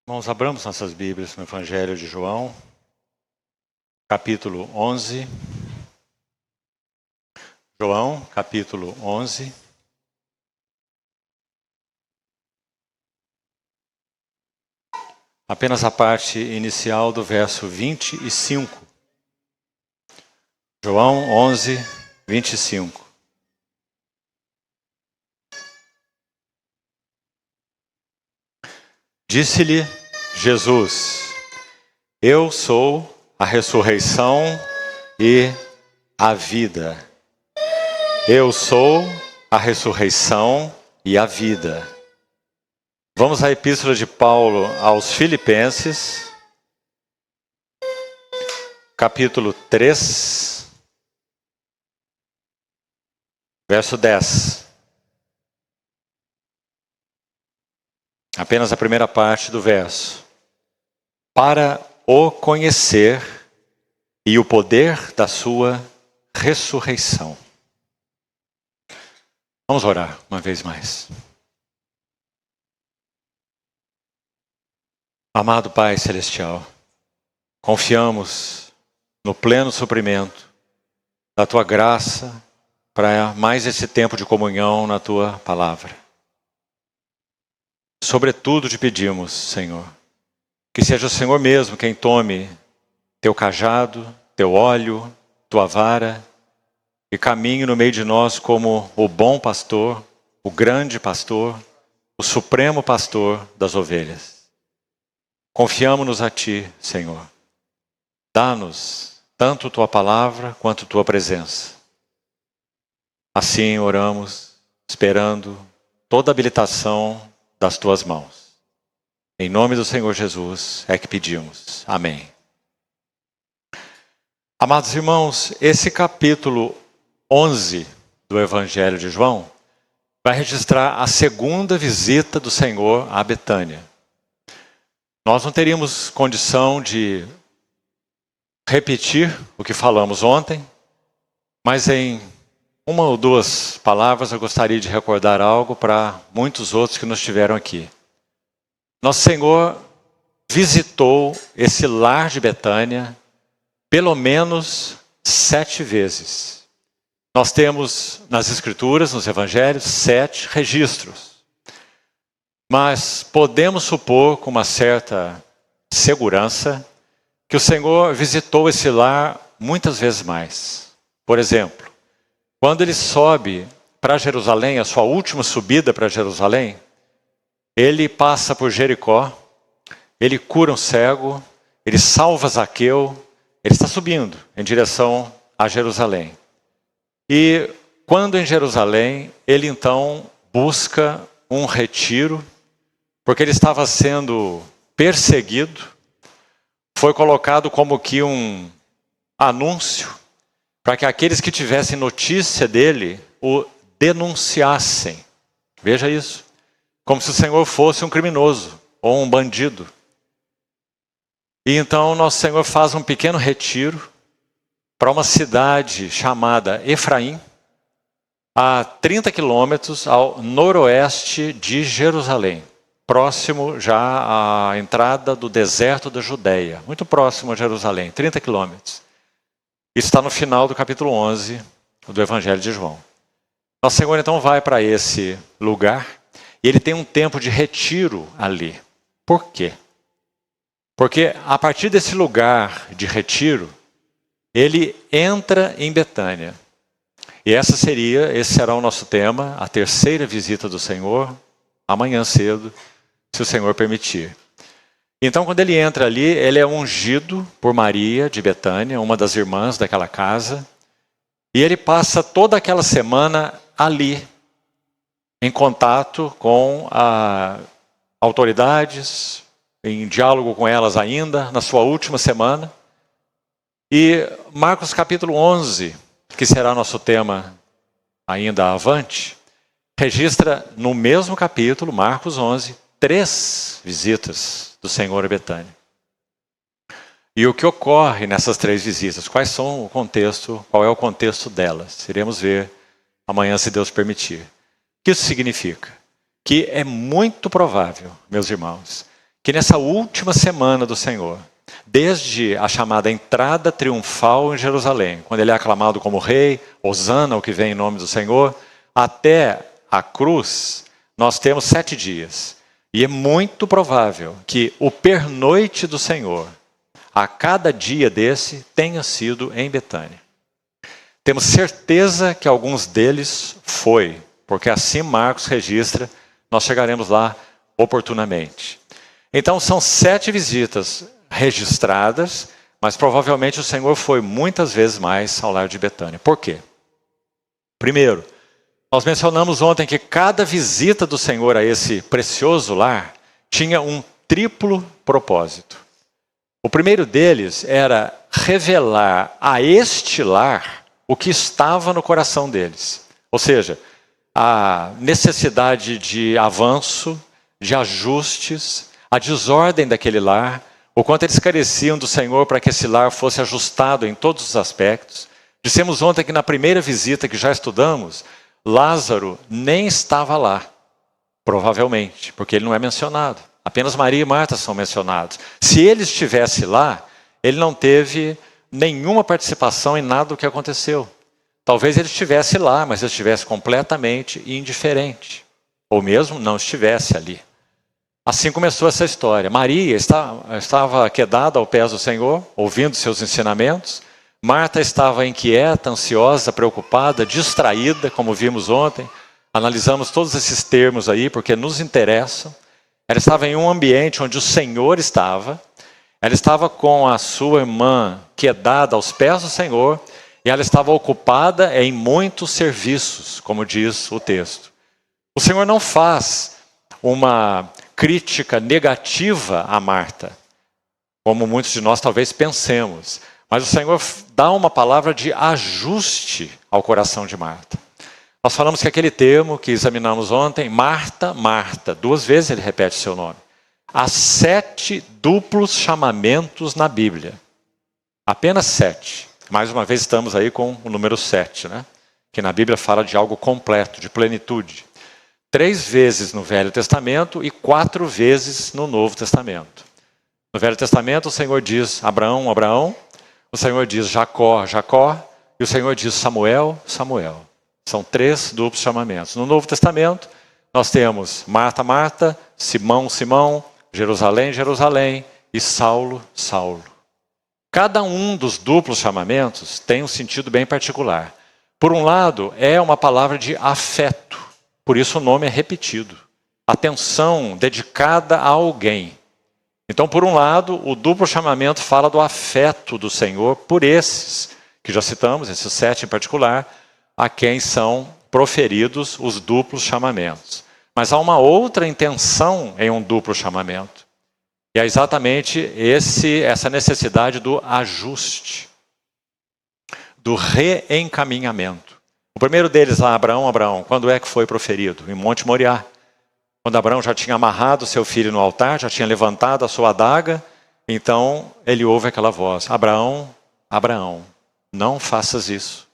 Irmãos, abramos nossas Bíblias no Evangelho de João, capítulo 11. João, capítulo 11. Apenas a parte inicial do verso 25. João 11, 25. Disse-lhe Jesus: Eu sou a ressurreição e a vida. Eu sou a ressurreição e a vida. Vamos à epístola de Paulo aos Filipenses, capítulo 3, verso 10. Apenas a primeira parte do verso. Para o conhecer e o poder da sua ressurreição. Vamos orar uma vez mais. Amado Pai Celestial, confiamos no pleno suprimento da Tua graça para mais esse tempo de comunhão na Tua palavra. Sobretudo te pedimos, Senhor, que seja o Senhor mesmo quem tome Teu cajado, Teu óleo, Tua vara e caminhe no meio de nós como o bom pastor, o grande pastor, o supremo pastor das ovelhas. Confiamo-nos a Ti, Senhor. Dá-nos tanto Tua palavra quanto Tua presença. Assim oramos, esperando toda a habilitação das Tuas mãos. Em nome do Senhor Jesus é que pedimos. Amém. Amados irmãos, esse capítulo 11 do Evangelho de João vai registrar a segunda visita do Senhor a Betânia. Nós não teríamos condição de repetir o que falamos ontem, mas em uma ou duas palavras eu gostaria de recordar algo para muitos outros que nos estiveram aqui. Nosso Senhor visitou esse lar de Betânia pelo menos 7 vezes. Nós temos nas Escrituras, nos Evangelhos, 7 registros. Mas podemos supor com uma certa segurança que o Senhor visitou esse lar muitas vezes mais. Por exemplo, quando ele sobe para Jerusalém, a sua última subida para Jerusalém, ele passa por Jericó, ele cura um cego, ele salva Zaqueu, ele está subindo em direção a Jerusalém. E quando em Jerusalém, ele então busca um retiro, porque ele estava sendo perseguido, foi colocado como que um anúncio para que aqueles que tivessem notícia dele o denunciassem. Veja isso. Como se o Senhor fosse um criminoso ou um bandido. E então nosso Senhor faz um pequeno retiro para uma cidade chamada Efraim, a 30 quilômetros ao noroeste de Jerusalém, próximo já à entrada do deserto da Judeia, muito próximo a Jerusalém, 30 quilômetros. Isso está no final do capítulo 11 do Evangelho de João. Nosso Senhor então vai para esse lugar e ele tem um tempo de retiro ali. Por quê? Porque a partir desse lugar de retiro, ele entra em Betânia. E esse será o nosso tema, a terceira visita do Senhor, amanhã cedo, se o Senhor permitir. Então, quando ele entra ali, ele é ungido por Maria de Betânia, uma das irmãs daquela casa, e ele passa toda aquela semana ali, em contato com autoridades, em diálogo com elas ainda, na sua última semana. E Marcos capítulo 11, que será nosso tema ainda avante, registra no mesmo capítulo, Marcos 11, 3 visitas do Senhor a Betânia. E o que ocorre nessas 3 visitas? Qual é o contexto delas? Iremos ver amanhã, se Deus permitir. O que isso significa? Que é muito provável, meus irmãos, que nessa última semana do Senhor, desde a chamada entrada triunfal em Jerusalém, quando ele é aclamado como rei, Hosana, o que vem em nome do Senhor, até a cruz, nós temos 7 dias. E é muito provável que o pernoite do Senhor, a cada dia desse, tenha sido em Betânia. Temos certeza que alguns deles foi, porque assim Marcos registra, nós chegaremos lá oportunamente. Então são 7 visitas registradas, mas provavelmente o Senhor foi muitas vezes mais ao lar de Betânia. Por quê? Primeiro, nós mencionamos ontem que cada visita do Senhor a esse precioso lar tinha um triplo propósito. O primeiro deles era revelar a este lar o que estava no coração deles. Ou seja, a necessidade de avanço, de ajustes, a desordem daquele lar, o quanto eles careciam do Senhor para que esse lar fosse ajustado em todos os aspectos. Dissemos ontem que na primeira visita que já estudamos, Lázaro nem estava lá, provavelmente, porque ele não é mencionado. Apenas Maria e Marta são mencionados. Se ele estivesse lá, ele não teve nenhuma participação em nada do que aconteceu. Talvez ele estivesse lá, mas ele estivesse completamente indiferente. Ou mesmo não estivesse ali. Assim começou essa história. Maria estava quedada aos pés do Senhor, ouvindo seus ensinamentos. Marta estava inquieta, ansiosa, preocupada, distraída, como vimos ontem. Analisamos todos esses termos aí, porque nos interessam. Ela estava em um ambiente onde o Senhor estava. Ela estava com a sua irmã quedada aos pés do Senhor. E ela estava ocupada em muitos serviços, como diz o texto. O Senhor não faz uma crítica negativa a Marta, como muitos de nós talvez pensemos. Mas o Senhor dá uma palavra de ajuste ao coração de Marta. Nós falamos que aquele termo que examinamos ontem, Marta, Marta, 2 vezes ele repete seu nome. Há 7 duplos chamamentos na Bíblia. Apenas 7. Mais uma vez estamos aí com o número 7, né? Que na Bíblia fala de algo completo, de plenitude. 3 vezes no Velho Testamento e 4 vezes no Novo Testamento. No Velho Testamento o Senhor diz Abraão, Abraão. O Senhor diz Jacó, Jacó. E o Senhor diz Samuel, Samuel. São 3 duplos chamamentos. No Novo Testamento nós temos Marta, Marta, Simão, Simão, Jerusalém, Jerusalém e Saulo, Saulo. Cada um dos duplos chamamentos tem um sentido bem particular. Por um lado, é uma palavra de afeto. Por isso o nome é repetido. Atenção dedicada a alguém. Então, por um lado, o duplo chamamento fala do afeto do Senhor por esses, que já citamos, esses 7 em particular, a quem são proferidos os duplos chamamentos. Mas há uma outra intenção em um duplo chamamento. E é exatamente essa necessidade do ajuste, do reencaminhamento. O primeiro deles lá, Abraão, Abraão, quando é que foi proferido? Em Monte Moriá. Quando Abraão já tinha amarrado seu filho no altar, já tinha levantado a sua adaga, então ele ouve aquela voz, Abraão, Abraão, não faças isso,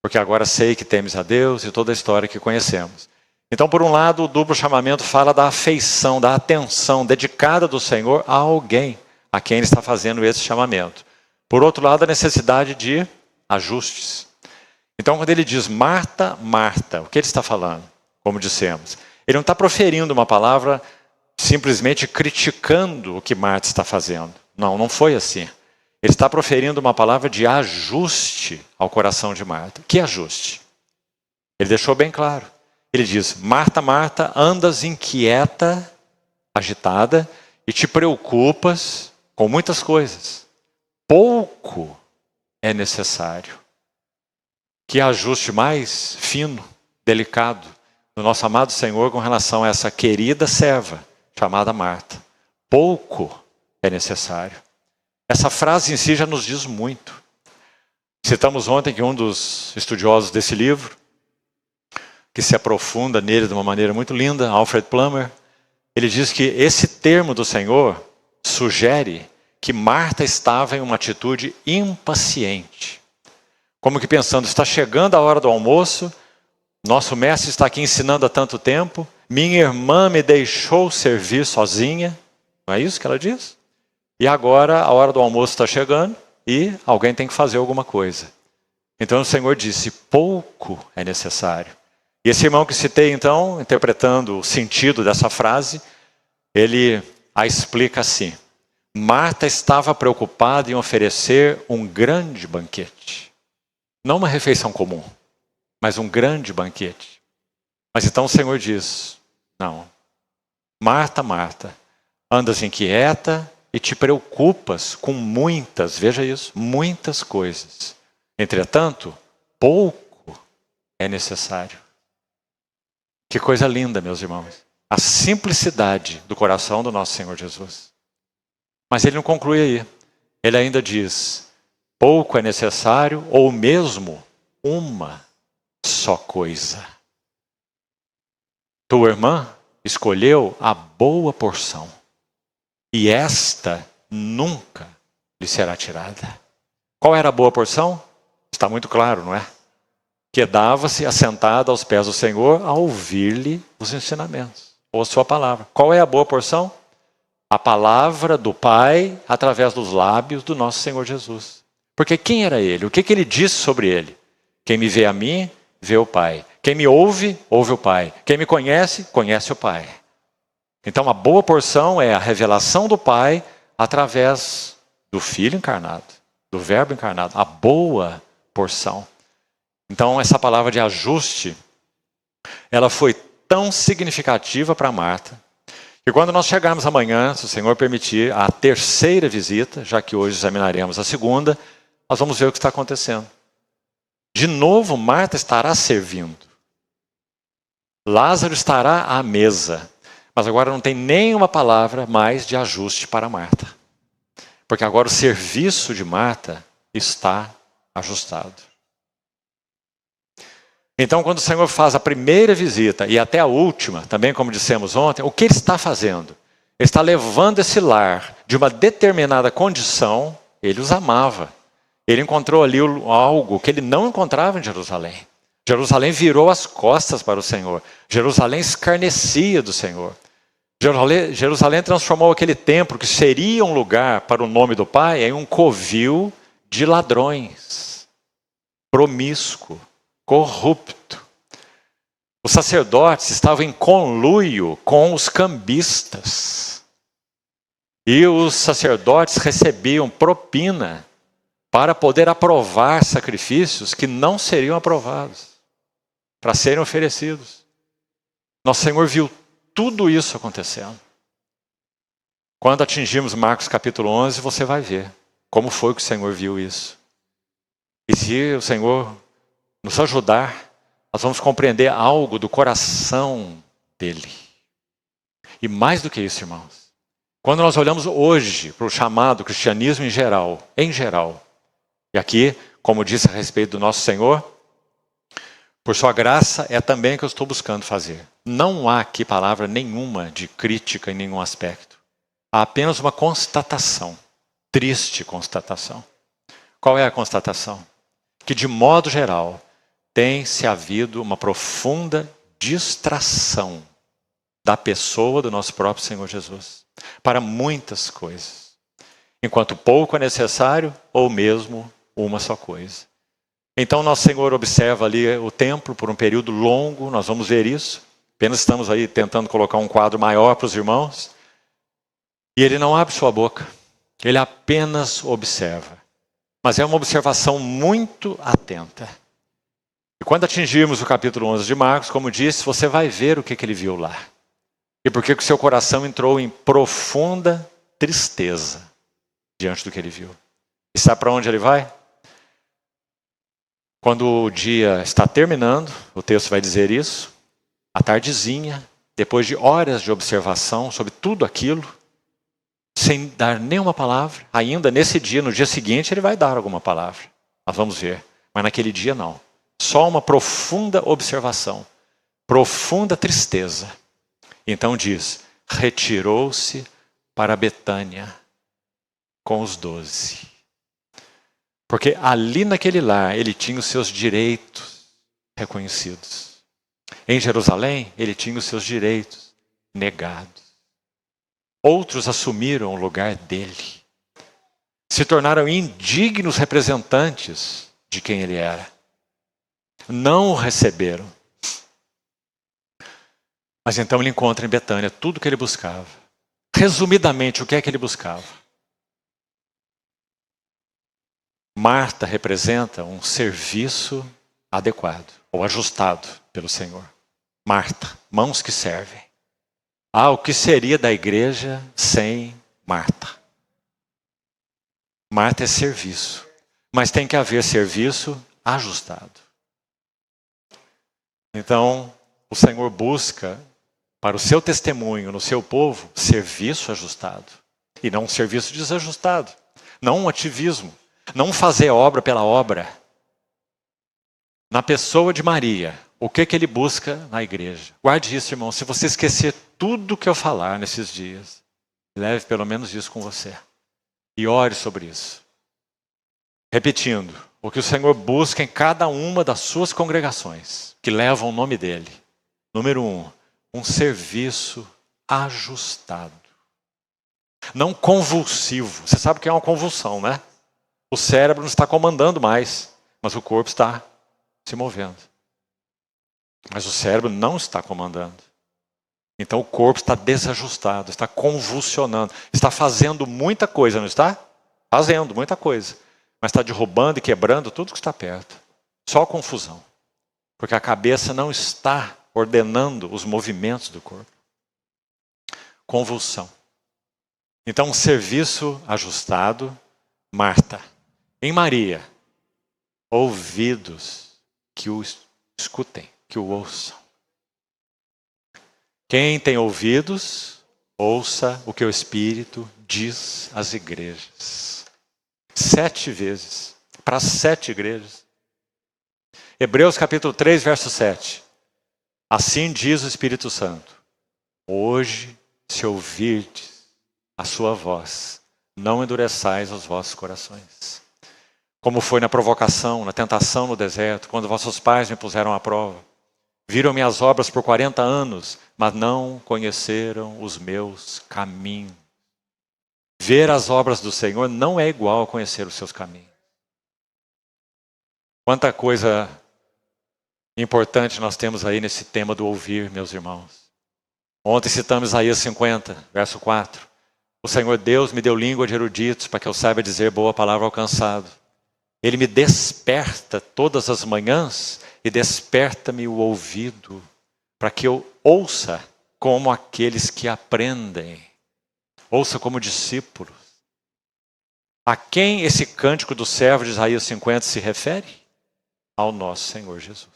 porque agora sei que temes a Deus e toda a história que conhecemos. Então, por um lado, o duplo chamamento fala da afeição, da atenção dedicada do Senhor a alguém, a quem ele está fazendo esse chamamento. Por outro lado, a necessidade de ajustes. Então, quando ele diz Marta, Marta, o que ele está falando? Como dissemos, ele não está proferindo uma palavra simplesmente criticando o que Marta está fazendo. Não, não foi assim. Ele está proferindo uma palavra de ajuste ao coração de Marta. Que ajuste? Ele deixou bem claro. Ele diz, Marta, Marta, andas inquieta, agitada e te preocupas com muitas coisas. Pouco é necessário. Que ajuste mais fino, delicado, do nosso amado Senhor com relação a essa querida serva chamada Marta. Pouco é necessário. Essa frase em si já nos diz muito. Citamos ontem que um dos estudiosos desse livro, que se aprofunda nele de uma maneira muito linda, Alfred Plummer, ele diz que esse termo do Senhor sugere que Marta estava em uma atitude impaciente. Como que pensando, está chegando a hora do almoço, nosso mestre está aqui ensinando há tanto tempo, minha irmã me deixou servir sozinha, Não é isso que ela diz? E agora a hora do almoço está chegando e alguém tem que fazer alguma coisa. Então o Senhor disse, pouco é necessário. E esse irmão que citei então, interpretando o sentido dessa frase, ele a explica assim. Marta estava preocupada em oferecer um grande banquete. Não uma refeição comum, mas um grande banquete. Mas então o Senhor diz, não. Marta, Marta, andas inquieta e te preocupas com muitas, veja isso, muitas coisas. Entretanto, pouco é necessário. Que coisa linda, meus irmãos. A simplicidade do coração do nosso Senhor Jesus. Mas ele não conclui aí. Ele ainda diz, pouco é necessário ou mesmo uma só coisa. Tua irmã escolheu a boa porção e esta nunca lhe será tirada. Qual era a boa porção? Está muito claro, não é? Quedava-se assentada aos pés do Senhor a ouvir-lhe os ensinamentos, ou a sua palavra. Qual é a boa porção? A palavra do Pai através dos lábios do nosso Senhor Jesus. Porque quem era ele? O que ele disse sobre ele? Quem me vê a mim, vê o Pai. Quem me ouve, ouve o Pai. Quem me conhece, conhece o Pai. Então a boa porção é a revelação do Pai através do Filho encarnado, do Verbo encarnado. A boa porção. Então essa palavra de ajuste, ela foi tão significativa para Marta, que quando nós chegarmos amanhã, se o Senhor permitir, a terceira visita, já que hoje examinaremos a segunda, nós vamos ver o que está acontecendo. De novo, Marta estará servindo. Lázaro estará à mesa. Mas agora não tem nenhuma palavra mais de ajuste para Marta. Porque agora o serviço de Marta está ajustado. Então, quando o Senhor faz a primeira visita e até a última, também como dissemos ontem, o que ele está fazendo? Ele está levando esse lar de uma determinada condição, ele os amava. Ele encontrou ali algo que ele não encontrava em Jerusalém. Jerusalém virou as costas para o Senhor. Jerusalém escarnecia do Senhor. Jerusalém transformou aquele templo que seria um lugar para o nome do Pai em um covil de ladrões, promíscuo, corrupto. Os sacerdotes estavam em conluio com os cambistas. E os sacerdotes recebiam propina para poder aprovar sacrifícios que não seriam aprovados, para serem oferecidos. Nosso Senhor viu tudo isso acontecendo. Quando atingimos Marcos capítulo 11, você vai ver como foi que o Senhor viu isso. E se o Senhor nos ajudar, nós vamos compreender algo do coração dele. E mais do que isso, irmãos, quando nós olhamos hoje para o chamado cristianismo em geral, e aqui, como disse a respeito do nosso Senhor, por sua graça é também que eu estou buscando fazer. Não há aqui palavra nenhuma de crítica em nenhum aspecto. Há apenas uma constatação, triste constatação. Qual é a constatação? Que de modo geral tem-se havido uma profunda distração da pessoa do nosso próprio Senhor Jesus para muitas coisas. Enquanto pouco é necessário ou mesmo uma só coisa. Então nosso Senhor observa ali o templo por um período longo, nós vamos ver isso. Apenas estamos aí tentando colocar um quadro maior para os irmãos. E ele não abre sua boca, ele apenas observa. Mas é uma observação muito atenta. E quando atingirmos o capítulo 11 de Marcos, como disse, você vai ver o que ele viu lá. E por que o seu coração entrou em profunda tristeza diante do que ele viu. E sabe para onde ele vai? Quando o dia está terminando, o texto vai dizer isso, à tardezinha, depois de horas de observação sobre tudo aquilo, sem dar nenhuma palavra, ainda nesse dia, no dia seguinte, ele vai dar alguma palavra. Nós vamos ver. Mas naquele dia não. Só uma profunda observação, profunda tristeza. Então diz, retirou-se para Betânia com os 12. Porque ali naquele lar ele tinha os seus direitos reconhecidos. Em Jerusalém ele tinha os seus direitos negados. Outros assumiram o lugar dele. Se tornaram indignos representantes de quem ele era. Não o receberam. Mas então ele encontra em Betânia tudo o que ele buscava. Resumidamente, o que é que ele buscava? Marta representa um serviço adequado ou ajustado pelo Senhor. Marta, mãos que servem. O que seria da igreja sem Marta? Marta é serviço, mas tem que haver serviço ajustado. Então, o Senhor busca para o seu testemunho no seu povo serviço ajustado e não um serviço desajustado, não um ativismo, não fazer obra pela obra. Na pessoa de Maria, o que ele busca na igreja? Guarde isso, irmão. Se você esquecer tudo que eu falar nesses dias, leve pelo menos isso com você. E ore sobre isso. Repetindo, o que o Senhor busca em cada uma das suas congregações, que levam o nome dele. Número 1, um serviço ajustado. Não convulsivo. Você sabe o que é uma convulsão, né? O cérebro não está comandando mais, mas o corpo está se movendo. Mas o cérebro não está comandando. Então o corpo está desajustado, está convulsionando, está fazendo muita coisa, não está? Fazendo muita coisa. Mas está derrubando e quebrando tudo que está perto. Só confusão. Porque a cabeça não está ordenando os movimentos do corpo. Convulsão. Então um serviço ajustado, Marta. Em Maria, ouvidos que o escutem, que o ouçam. Quem tem ouvidos, ouça o que o Espírito diz às igrejas. 7 vezes, para 7 igrejas. Hebreus capítulo 3, verso 7. Assim diz o Espírito Santo. Hoje, se ouvirdes a sua voz, não endureçais os vossos corações. Como foi na provocação, na tentação no deserto, quando vossos pais me puseram à prova. Viram minhas obras por 40 anos, mas não conheceram os meus caminhos. Ver as obras do Senhor não é igual a conhecer os seus caminhos. Quanta coisa importante nós temos aí nesse tema do ouvir, meus irmãos. Ontem citamos Isaías 50, verso 4. O Senhor Deus me deu língua de eruditos para que eu saiba dizer boa palavra ao cansado. Ele me desperta todas as manhãs e desperta-me o ouvido para que eu ouça como aqueles que aprendem. Ouça como discípulos. A quem esse cântico do servo de Isaías 50 se refere? Ao nosso Senhor Jesus.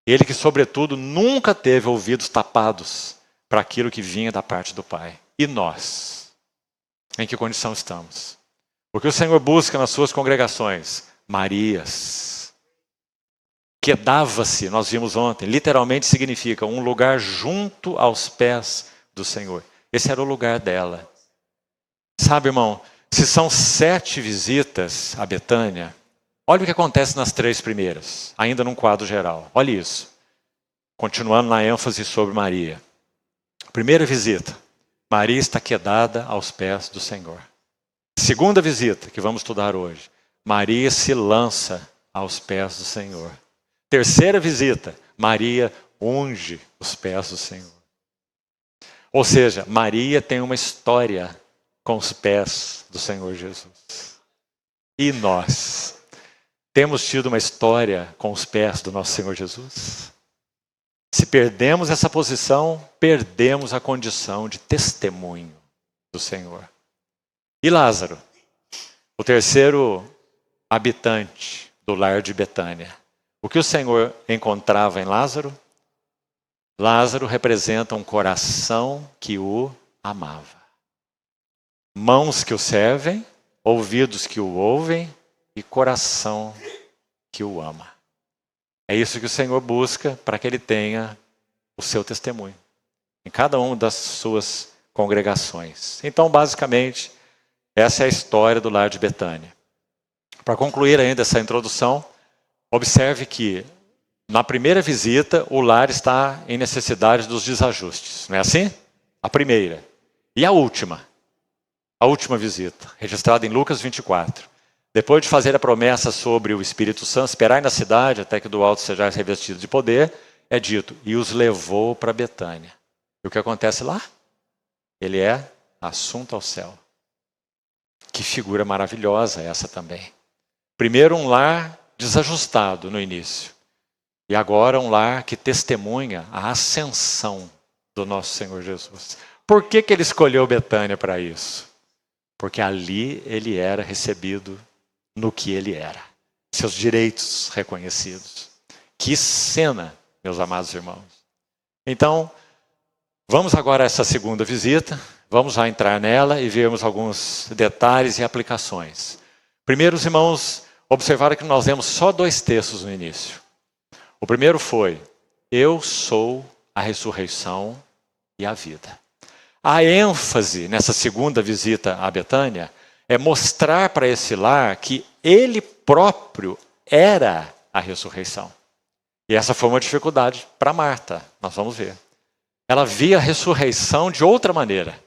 Ele que, sobretudo, nunca teve ouvidos tapados para aquilo que vinha da parte do Pai. E nós? Em que condição estamos? O que o Senhor busca nas suas congregações? Marias. Quedava-se, nós vimos ontem, literalmente significa um lugar junto aos pés do Senhor. Esse era o lugar dela. Sabe, irmão, se são 7 visitas a Betânia, olha o que acontece nas 3 primeiras, ainda num quadro geral. Olha isso. Continuando na ênfase sobre Maria. Primeira visita, Maria está quedada aos pés do Senhor. Segunda visita, que vamos estudar hoje, Maria se lança aos pés do Senhor. Terceira visita, Maria unge os pés do Senhor. Ou seja, Maria tem uma história com os pés do Senhor Jesus. E nós temos tido uma história com os pés do nosso Senhor Jesus? Se perdemos essa posição, perdemos a condição de testemunho do Senhor. E Lázaro, o terceiro habitante do lar de Betânia. O que o Senhor encontrava em Lázaro? Lázaro representa um coração que o amava. Mãos que o servem, ouvidos que o ouvem e coração que o ama. É isso que o Senhor busca para que ele tenha o seu testemunho em cada uma das suas congregações. Então, basicamente, essa é a história do lar de Betânia. Para concluir ainda essa introdução, observe que na primeira visita o lar está em necessidade dos desajustes. Não é assim? A primeira. E a última visita, registrada em Lucas 24. Depois de fazer a promessa sobre o Espírito Santo, esperar na cidade até que do alto seja revestido de poder, é dito, e os levou para Betânia. E o que acontece lá? Ele é assunto ao céu. Que figura maravilhosa essa também. Primeiro um lar desajustado no início. E agora um lar que testemunha a ascensão do nosso Senhor Jesus. Por que ele escolheu Betânia para isso? Porque ali ele era recebido no que ele era. Seus direitos reconhecidos. Que cena, meus amados irmãos. Então, vamos agora a essa segunda visita. Vamos já entrar nela e vermos alguns detalhes e aplicações. Primeiro, os irmãos observaram que nós lemos só 2 textos no início. O primeiro foi, eu sou a ressurreição e a vida. A ênfase nessa segunda visita a Betânia é mostrar para esse lar que ele próprio era a ressurreição. E essa foi uma dificuldade para Marta, nós vamos ver. Ela via a ressurreição de outra maneira.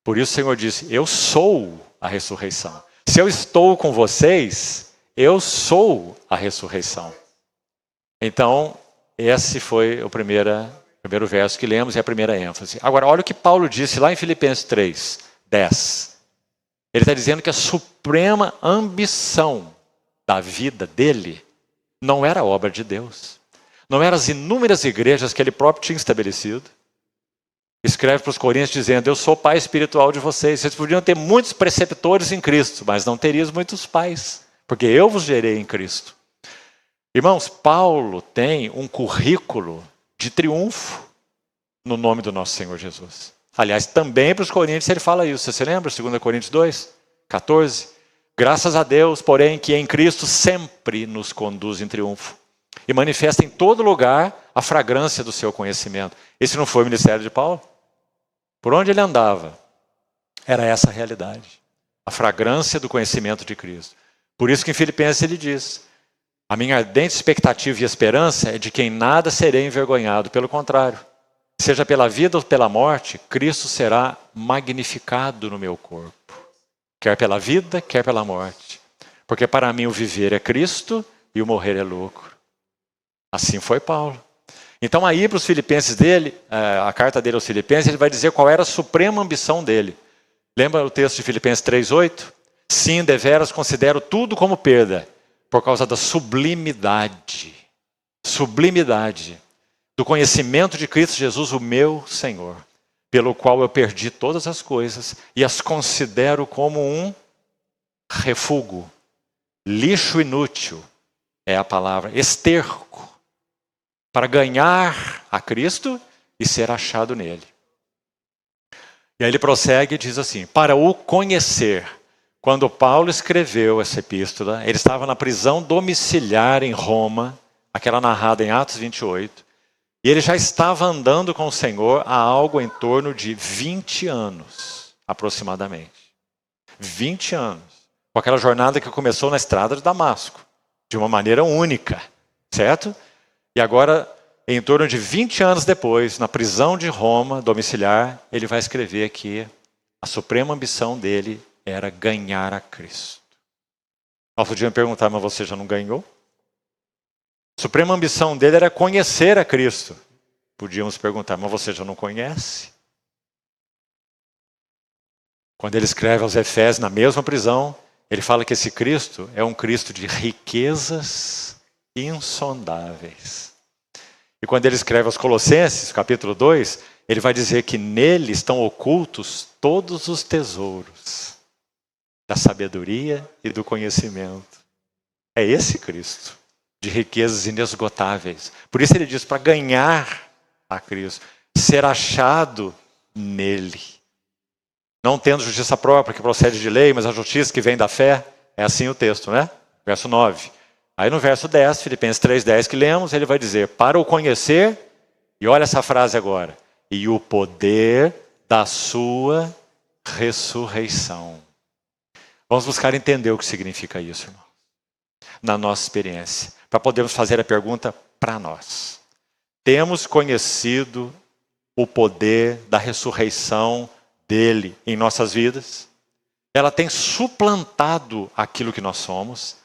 Por isso o Senhor disse, eu sou a ressurreição. Se eu estou com vocês, eu sou a ressurreição. Então, esse foi o primeiro verso que lemos e a primeira ênfase. Agora, olha o que Paulo disse lá em Filipenses 3, 10. Ele está dizendo que a suprema ambição da vida dele não era a obra de Deus. Não eram as inúmeras igrejas que ele próprio tinha estabelecido. Escreve para os Coríntios dizendo, eu sou pai espiritual de vocês. Vocês podiam ter muitos preceptores em Cristo, mas não teriam muitos pais, porque eu vos gerei em Cristo. Irmãos, Paulo tem um currículo de triunfo no nome do nosso Senhor Jesus. Aliás, também para os Coríntios ele fala isso. Você se lembra? 2 Coríntios 2, 14. Graças a Deus, porém, que em Cristo sempre nos conduz em triunfo. E manifesta em todo lugar a fragrância do seu conhecimento. Esse não foi o ministério de Paulo? Por onde ele andava, era essa a realidade. A fragrância do conhecimento de Cristo. Por isso que em Filipenses ele diz, a minha ardente expectativa e esperança é de que em nada serei envergonhado. Pelo contrário, seja pela vida ou pela morte, Cristo será magnificado no meu corpo. Quer pela vida, quer pela morte. Porque para mim o viver é Cristo e o morrer é lucro. Assim foi Paulo. Então aí para os filipenses dele, a carta dele aos filipenses, ele vai dizer qual era a suprema ambição dele. Lembra o texto de Filipenses 3:8? Sim, deveras considero tudo como perda, por causa da sublimidade do conhecimento de Cristo Jesus, o meu Senhor, pelo qual eu perdi todas as coisas e as considero como um refúgio, lixo inútil, é a palavra, esterco, para ganhar a Cristo e ser achado nele. E aí ele prossegue e diz assim, para o conhecer. Quando Paulo escreveu essa epístola, ele estava na prisão domiciliar em Roma, aquela narrada em Atos 28, e ele já estava andando com o Senhor há algo em torno de 20 anos, aproximadamente. 20 anos. Com aquela jornada que começou na estrada de Damasco, de uma maneira única, certo? E agora, em torno de 20 anos depois, na prisão de Roma, domiciliar, ele vai escrever que a suprema ambição dele era ganhar a Cristo. Nós podíamos perguntar, mas você já não ganhou? A suprema ambição dele era conhecer a Cristo. Podíamos perguntar, mas você já não conhece? Quando ele escreve aos Efésios, na mesma prisão, ele fala que esse Cristo é um Cristo de riquezas insondáveis. E quando ele escreve aos Colossenses, capítulo 2, ele vai dizer que nele estão ocultos todos os tesouros da sabedoria e do conhecimento. É esse Cristo, de riquezas inesgotáveis. Por isso ele diz, para ganhar a Cristo, ser achado nele. Não tendo justiça própria que procede de lei, mas a justiça que vem da fé. É assim o texto, né? Verso 9. Aí no verso 10, Filipenses 3:10 que lemos, ele vai dizer, para o conhecer, e olha essa frase agora, e o poder da sua ressurreição. Vamos buscar entender o que significa isso, irmão, na nossa experiência, para podermos fazer a pergunta para nós. Temos conhecido o poder da ressurreição dele em nossas vidas. Ela tem suplantado aquilo que nós somos.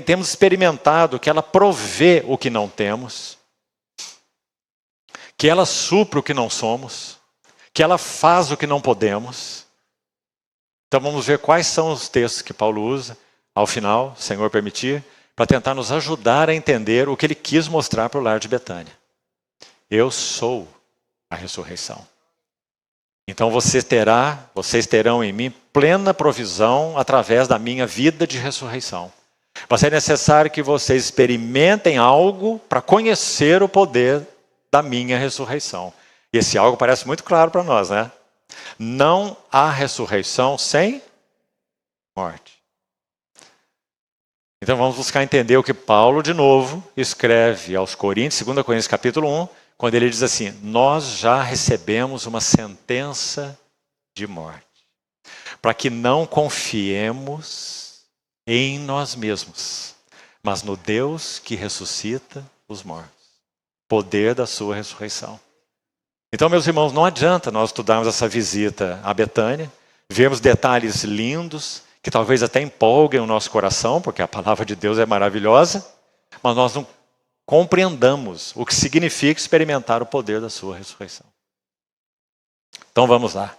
Temos experimentado que ela provê o que não temos, que ela supra o que não somos, que ela faz o que não podemos. Então vamos ver quais são os textos que Paulo usa, ao final, Senhor permitir, para tentar nos ajudar a entender o que ele quis mostrar para o lar de Betânia. Eu sou a ressurreição. Então vocês terão em mim plena provisão através da minha vida de ressurreição. Vai ser necessário que vocês experimentem algo para conhecer o poder da minha ressurreição. E esse algo parece muito claro para nós, né? Não há ressurreição sem morte. Então vamos buscar entender o que Paulo, de novo, escreve aos Coríntios, 2 Coríntios capítulo 1, quando ele diz assim: nós já recebemos uma sentença de morte, para que não confiemos em nós mesmos, mas no Deus que ressuscita os mortos. Poder da sua ressurreição. Então, meus irmãos, não adianta nós estudarmos essa visita a Betânia, vermos detalhes lindos, que talvez até empolguem o nosso coração, porque a palavra de Deus é maravilhosa, mas nós não compreendamos o que significa experimentar o poder da sua ressurreição. Então vamos lá.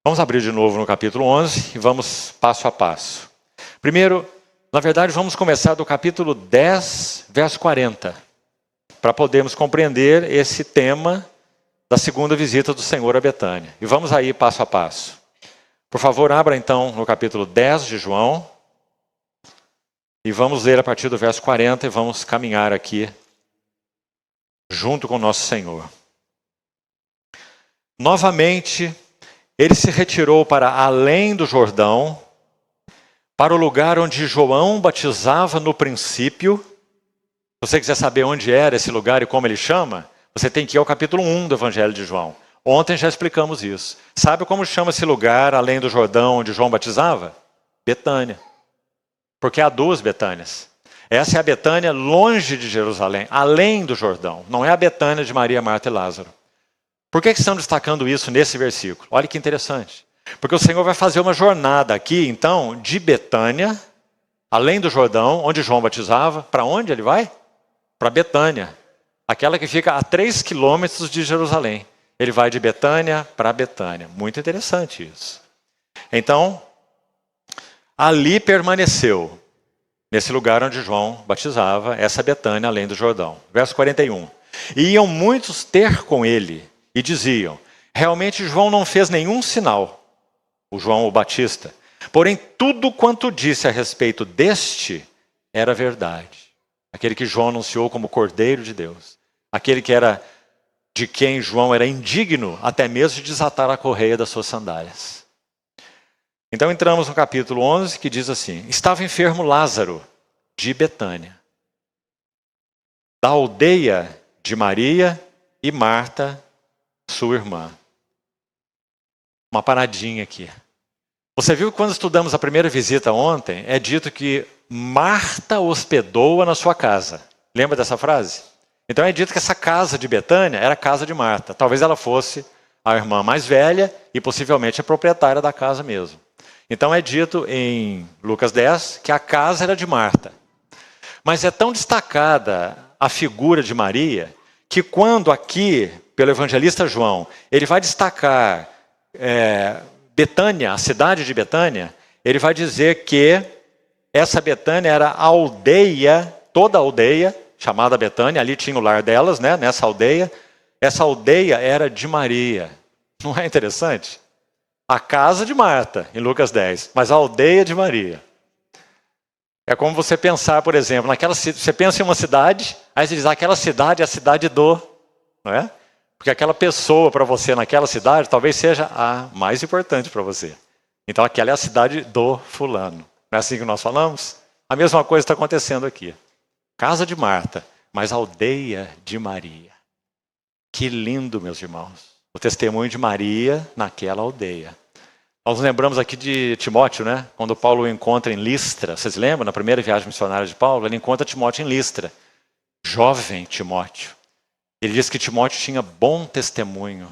Vamos abrir de novo no capítulo 11 e vamos passo a passo. Primeiro, na verdade, vamos começar do capítulo 10, verso 40, para podermos compreender esse tema da segunda visita do Senhor a Betânia. E vamos aí passo a passo. Por favor, abra então no capítulo 10 de João. E vamos ler a partir do verso 40 e vamos caminhar aqui junto com o nosso Senhor. Novamente, ele se retirou para além do Jordão, para o lugar onde João batizava no princípio. Se você quiser saber onde era esse lugar e como ele chama, você tem que ir ao capítulo 1 do Evangelho de João. Ontem já explicamos isso. Sabe como chama esse lugar além do Jordão onde João batizava? Betânia. Porque há duas Betânias. Essa é a Betânia longe de Jerusalém, além do Jordão. Não é a Betânia de Maria, Marta e Lázaro. Por que estão destacando isso nesse versículo? Olha que interessante. Porque o Senhor vai fazer uma jornada aqui, então, de Betânia, além do Jordão, onde João batizava. Para onde ele vai? Para Betânia. Aquela que fica a 3 quilômetros de Jerusalém. Ele vai de Betânia para Betânia. Muito interessante isso. Então, ali permaneceu, nesse lugar onde João batizava, essa Betânia além do Jordão. Verso 41. E iam muitos ter com ele e diziam: realmente João não fez nenhum sinal, o João o Batista. Porém, tudo quanto disse a respeito deste era verdade. Aquele que João anunciou como Cordeiro de Deus. Aquele que era de quem João era indigno até mesmo de desatar a correia das suas sandálias. Então entramos no capítulo 11, que diz assim: estava enfermo Lázaro, de Betânia, da aldeia de Maria e Marta, sua irmã. Uma paradinha aqui. Você viu que quando estudamos a primeira visita ontem, é dito que Marta hospedou-a na sua casa. Lembra dessa frase? Então é dito que essa casa de Betânia era a casa de Marta. Talvez ela fosse a irmã mais velha e possivelmente a proprietária da casa mesmo. Então é dito em Lucas 10 que a casa era de Marta. Mas é tão destacada a figura de Maria que quando aqui, pelo evangelista João, ele vai destacar Betânia, a cidade de Betânia, ele vai dizer que essa Betânia era a aldeia, toda a aldeia, chamada Betânia, ali tinha o lar delas, né, nessa aldeia. Essa aldeia era de Maria. Não é interessante? A casa de Marta, em Lucas 10, mas a aldeia de Maria. É como você pensar, por exemplo, você pensa em uma cidade, aí você diz, aquela cidade é a cidade do, não é? Porque aquela pessoa para você naquela cidade talvez seja a mais importante para você. Então aquela é a cidade do fulano. Não é assim que nós falamos? A mesma coisa está acontecendo aqui. Casa de Marta, mas aldeia de Maria. Que lindo, meus irmãos. O testemunho de Maria naquela aldeia. Nós lembramos aqui de Timóteo, né? Quando Paulo o encontra em Listra. Vocês lembram? Na primeira viagem missionária de Paulo, ele encontra Timóteo em Listra. Jovem Timóteo. Ele diz que Timóteo tinha bom testemunho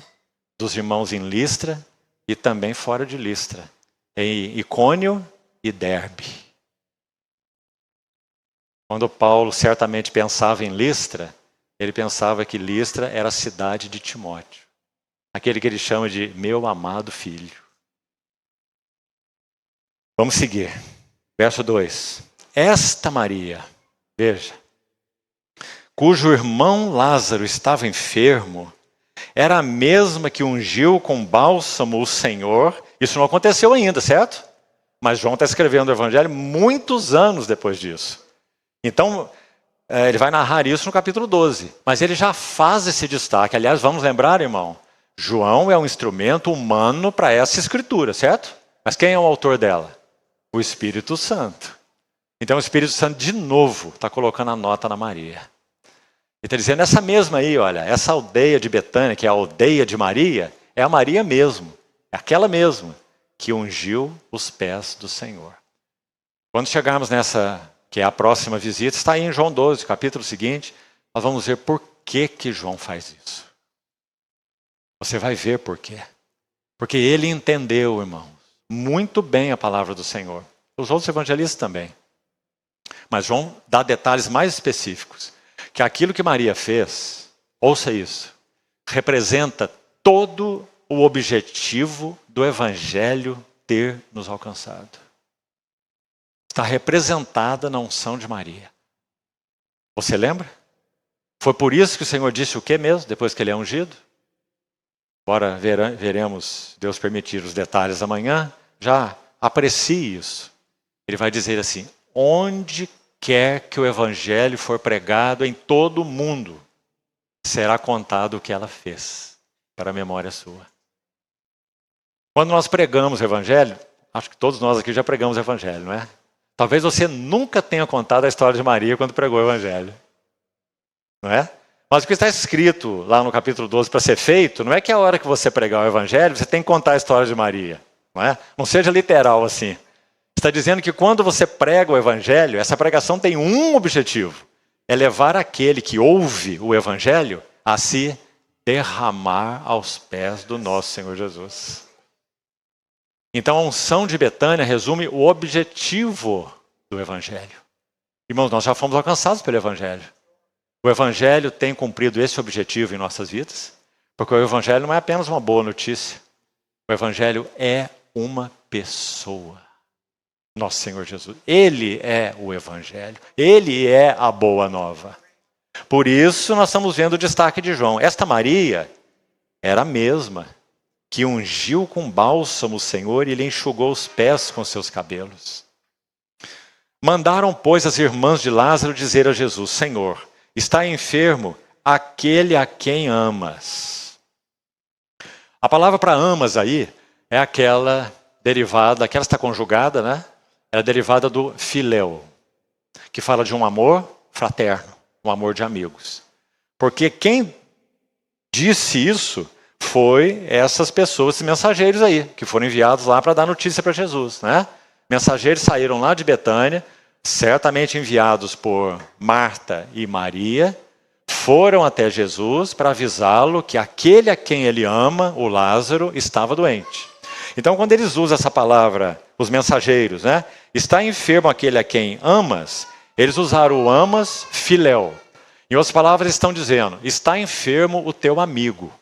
dos irmãos em Listra e também fora de Listra, em Icônio e Derbe. Quando Paulo certamente pensava em Listra, ele pensava que Listra era a cidade de Timóteo, aquele que ele chama de meu amado filho. Vamos seguir. Verso 2. Esta Maria, veja, cujo irmão Lázaro estava enfermo, era a mesma que ungiu com bálsamo o Senhor. Isso não aconteceu ainda, certo? Mas João está escrevendo o Evangelho muitos anos depois disso. Então, ele vai narrar isso no capítulo 12. Mas ele já faz esse destaque. Aliás, vamos lembrar, irmão, João é um instrumento humano para essa escritura, certo? Mas quem é o autor dela? O Espírito Santo. Então o Espírito Santo de novo está colocando a nota na Maria. Ele está dizendo, essa mesma aí, olha, essa aldeia de Betânia, que é a aldeia de Maria, é a Maria mesmo. É aquela mesma que ungiu os pés do Senhor. Quando chegarmos nessa, que é a próxima visita, está aí em João 12, capítulo seguinte, nós vamos ver por que João faz isso. Você vai ver por quê. Porque ele entendeu, irmãos, muito bem a palavra do Senhor. Os outros evangelistas também. Mas João dá detalhes mais específicos. Que aquilo que Maria fez, ouça isso, representa todo o objetivo do Evangelho ter nos alcançado. Está representada na unção de Maria. Você lembra? Foi por isso que o Senhor disse o que mesmo, depois que ele é ungido? Agora veremos, Deus permitir, os detalhes amanhã. Já aprecie isso. Ele vai dizer assim, onde quer que o Evangelho for pregado em todo o mundo, será contado o que ela fez, para a memória sua. Quando nós pregamos o Evangelho, acho que todos nós aqui já pregamos o Evangelho, não é? Talvez você nunca tenha contado a história de Maria quando pregou o Evangelho. Não é? Mas o que está escrito lá no capítulo 12 para ser feito, não é que a hora que você pregar o Evangelho, você tem que contar a história de Maria. Não é? Não seja literal assim. Está dizendo que quando você prega o Evangelho, essa pregação tem um objetivo. É levar aquele que ouve o Evangelho a se derramar aos pés do nosso Senhor Jesus. Então a unção de Betânia resume o objetivo do Evangelho. Irmãos, nós já fomos alcançados pelo Evangelho. O Evangelho tem cumprido esse objetivo em nossas vidas, porque o Evangelho não é apenas uma boa notícia. O Evangelho é uma pessoa. Nosso Senhor Jesus. Ele é o Evangelho. Ele é a boa nova. Por isso nós estamos vendo o destaque de João. Esta Maria era a mesma que ungiu com bálsamo o Senhor e lhe enxugou os pés com seus cabelos. Mandaram, pois, as irmãs de Lázaro dizer a Jesus, Senhor, está enfermo aquele a quem amas. A palavra para amas aí é aquela derivada, aquela está conjugada, né? Ela é derivada do filéu, que fala de um amor fraterno, um amor de amigos. Porque quem disse isso foi essas pessoas, esses mensageiros aí, que foram enviados lá para dar notícia para Jesus, né? Mensageiros saíram lá de Betânia, certamente enviados por Marta e Maria, foram até Jesus para avisá-lo que aquele a quem ele ama, o Lázaro, estava doente. Então, quando eles usam essa palavra, os mensageiros, né? Está enfermo aquele a quem amas, eles usaram o amas filéu. Em outras palavras, estão dizendo, está enfermo o teu amigo.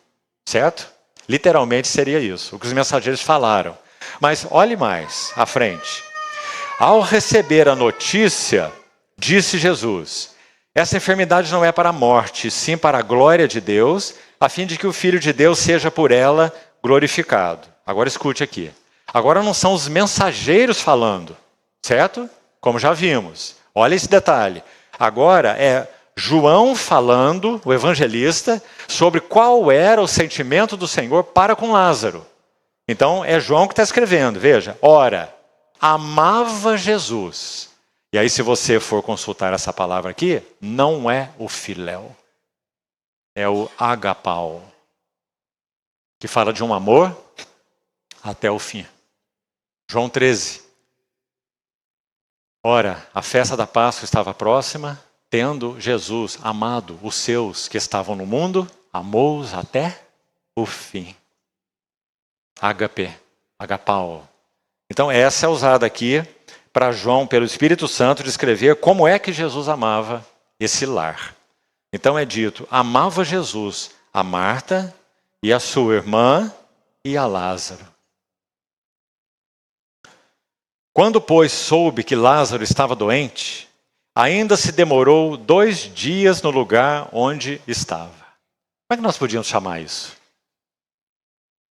Certo? Literalmente seria isso, o que os mensageiros falaram. Mas olhe mais à frente. Ao receber a notícia, disse Jesus, essa enfermidade não é para a morte, sim para a glória de Deus, a fim de que o Filho de Deus seja por ela glorificado. Agora escute aqui. Agora não são os mensageiros falando, certo? Como já vimos. Olha esse detalhe. Agora é João falando, o evangelista, sobre qual era o sentimento do Senhor para com Lázaro. Então é João que está escrevendo, veja. Ora, amava Jesus. E aí se você for consultar essa palavra aqui, não é o filéu. É o agapau. Que fala de um amor até o fim. João 13. Ora, a festa da Páscoa estava próxima, tendo Jesus amado os seus que estavam no mundo, amou-os até o fim. ágape, agapao. Então essa é usada aqui para João, pelo Espírito Santo, descrever como é que Jesus amava esse lar. Então é dito, amava Jesus a Marta e a sua irmã e a Lázaro. Quando, pois, soube que Lázaro estava doente, ainda se demorou 2 dias no lugar onde estava. Como é que nós podíamos chamar isso?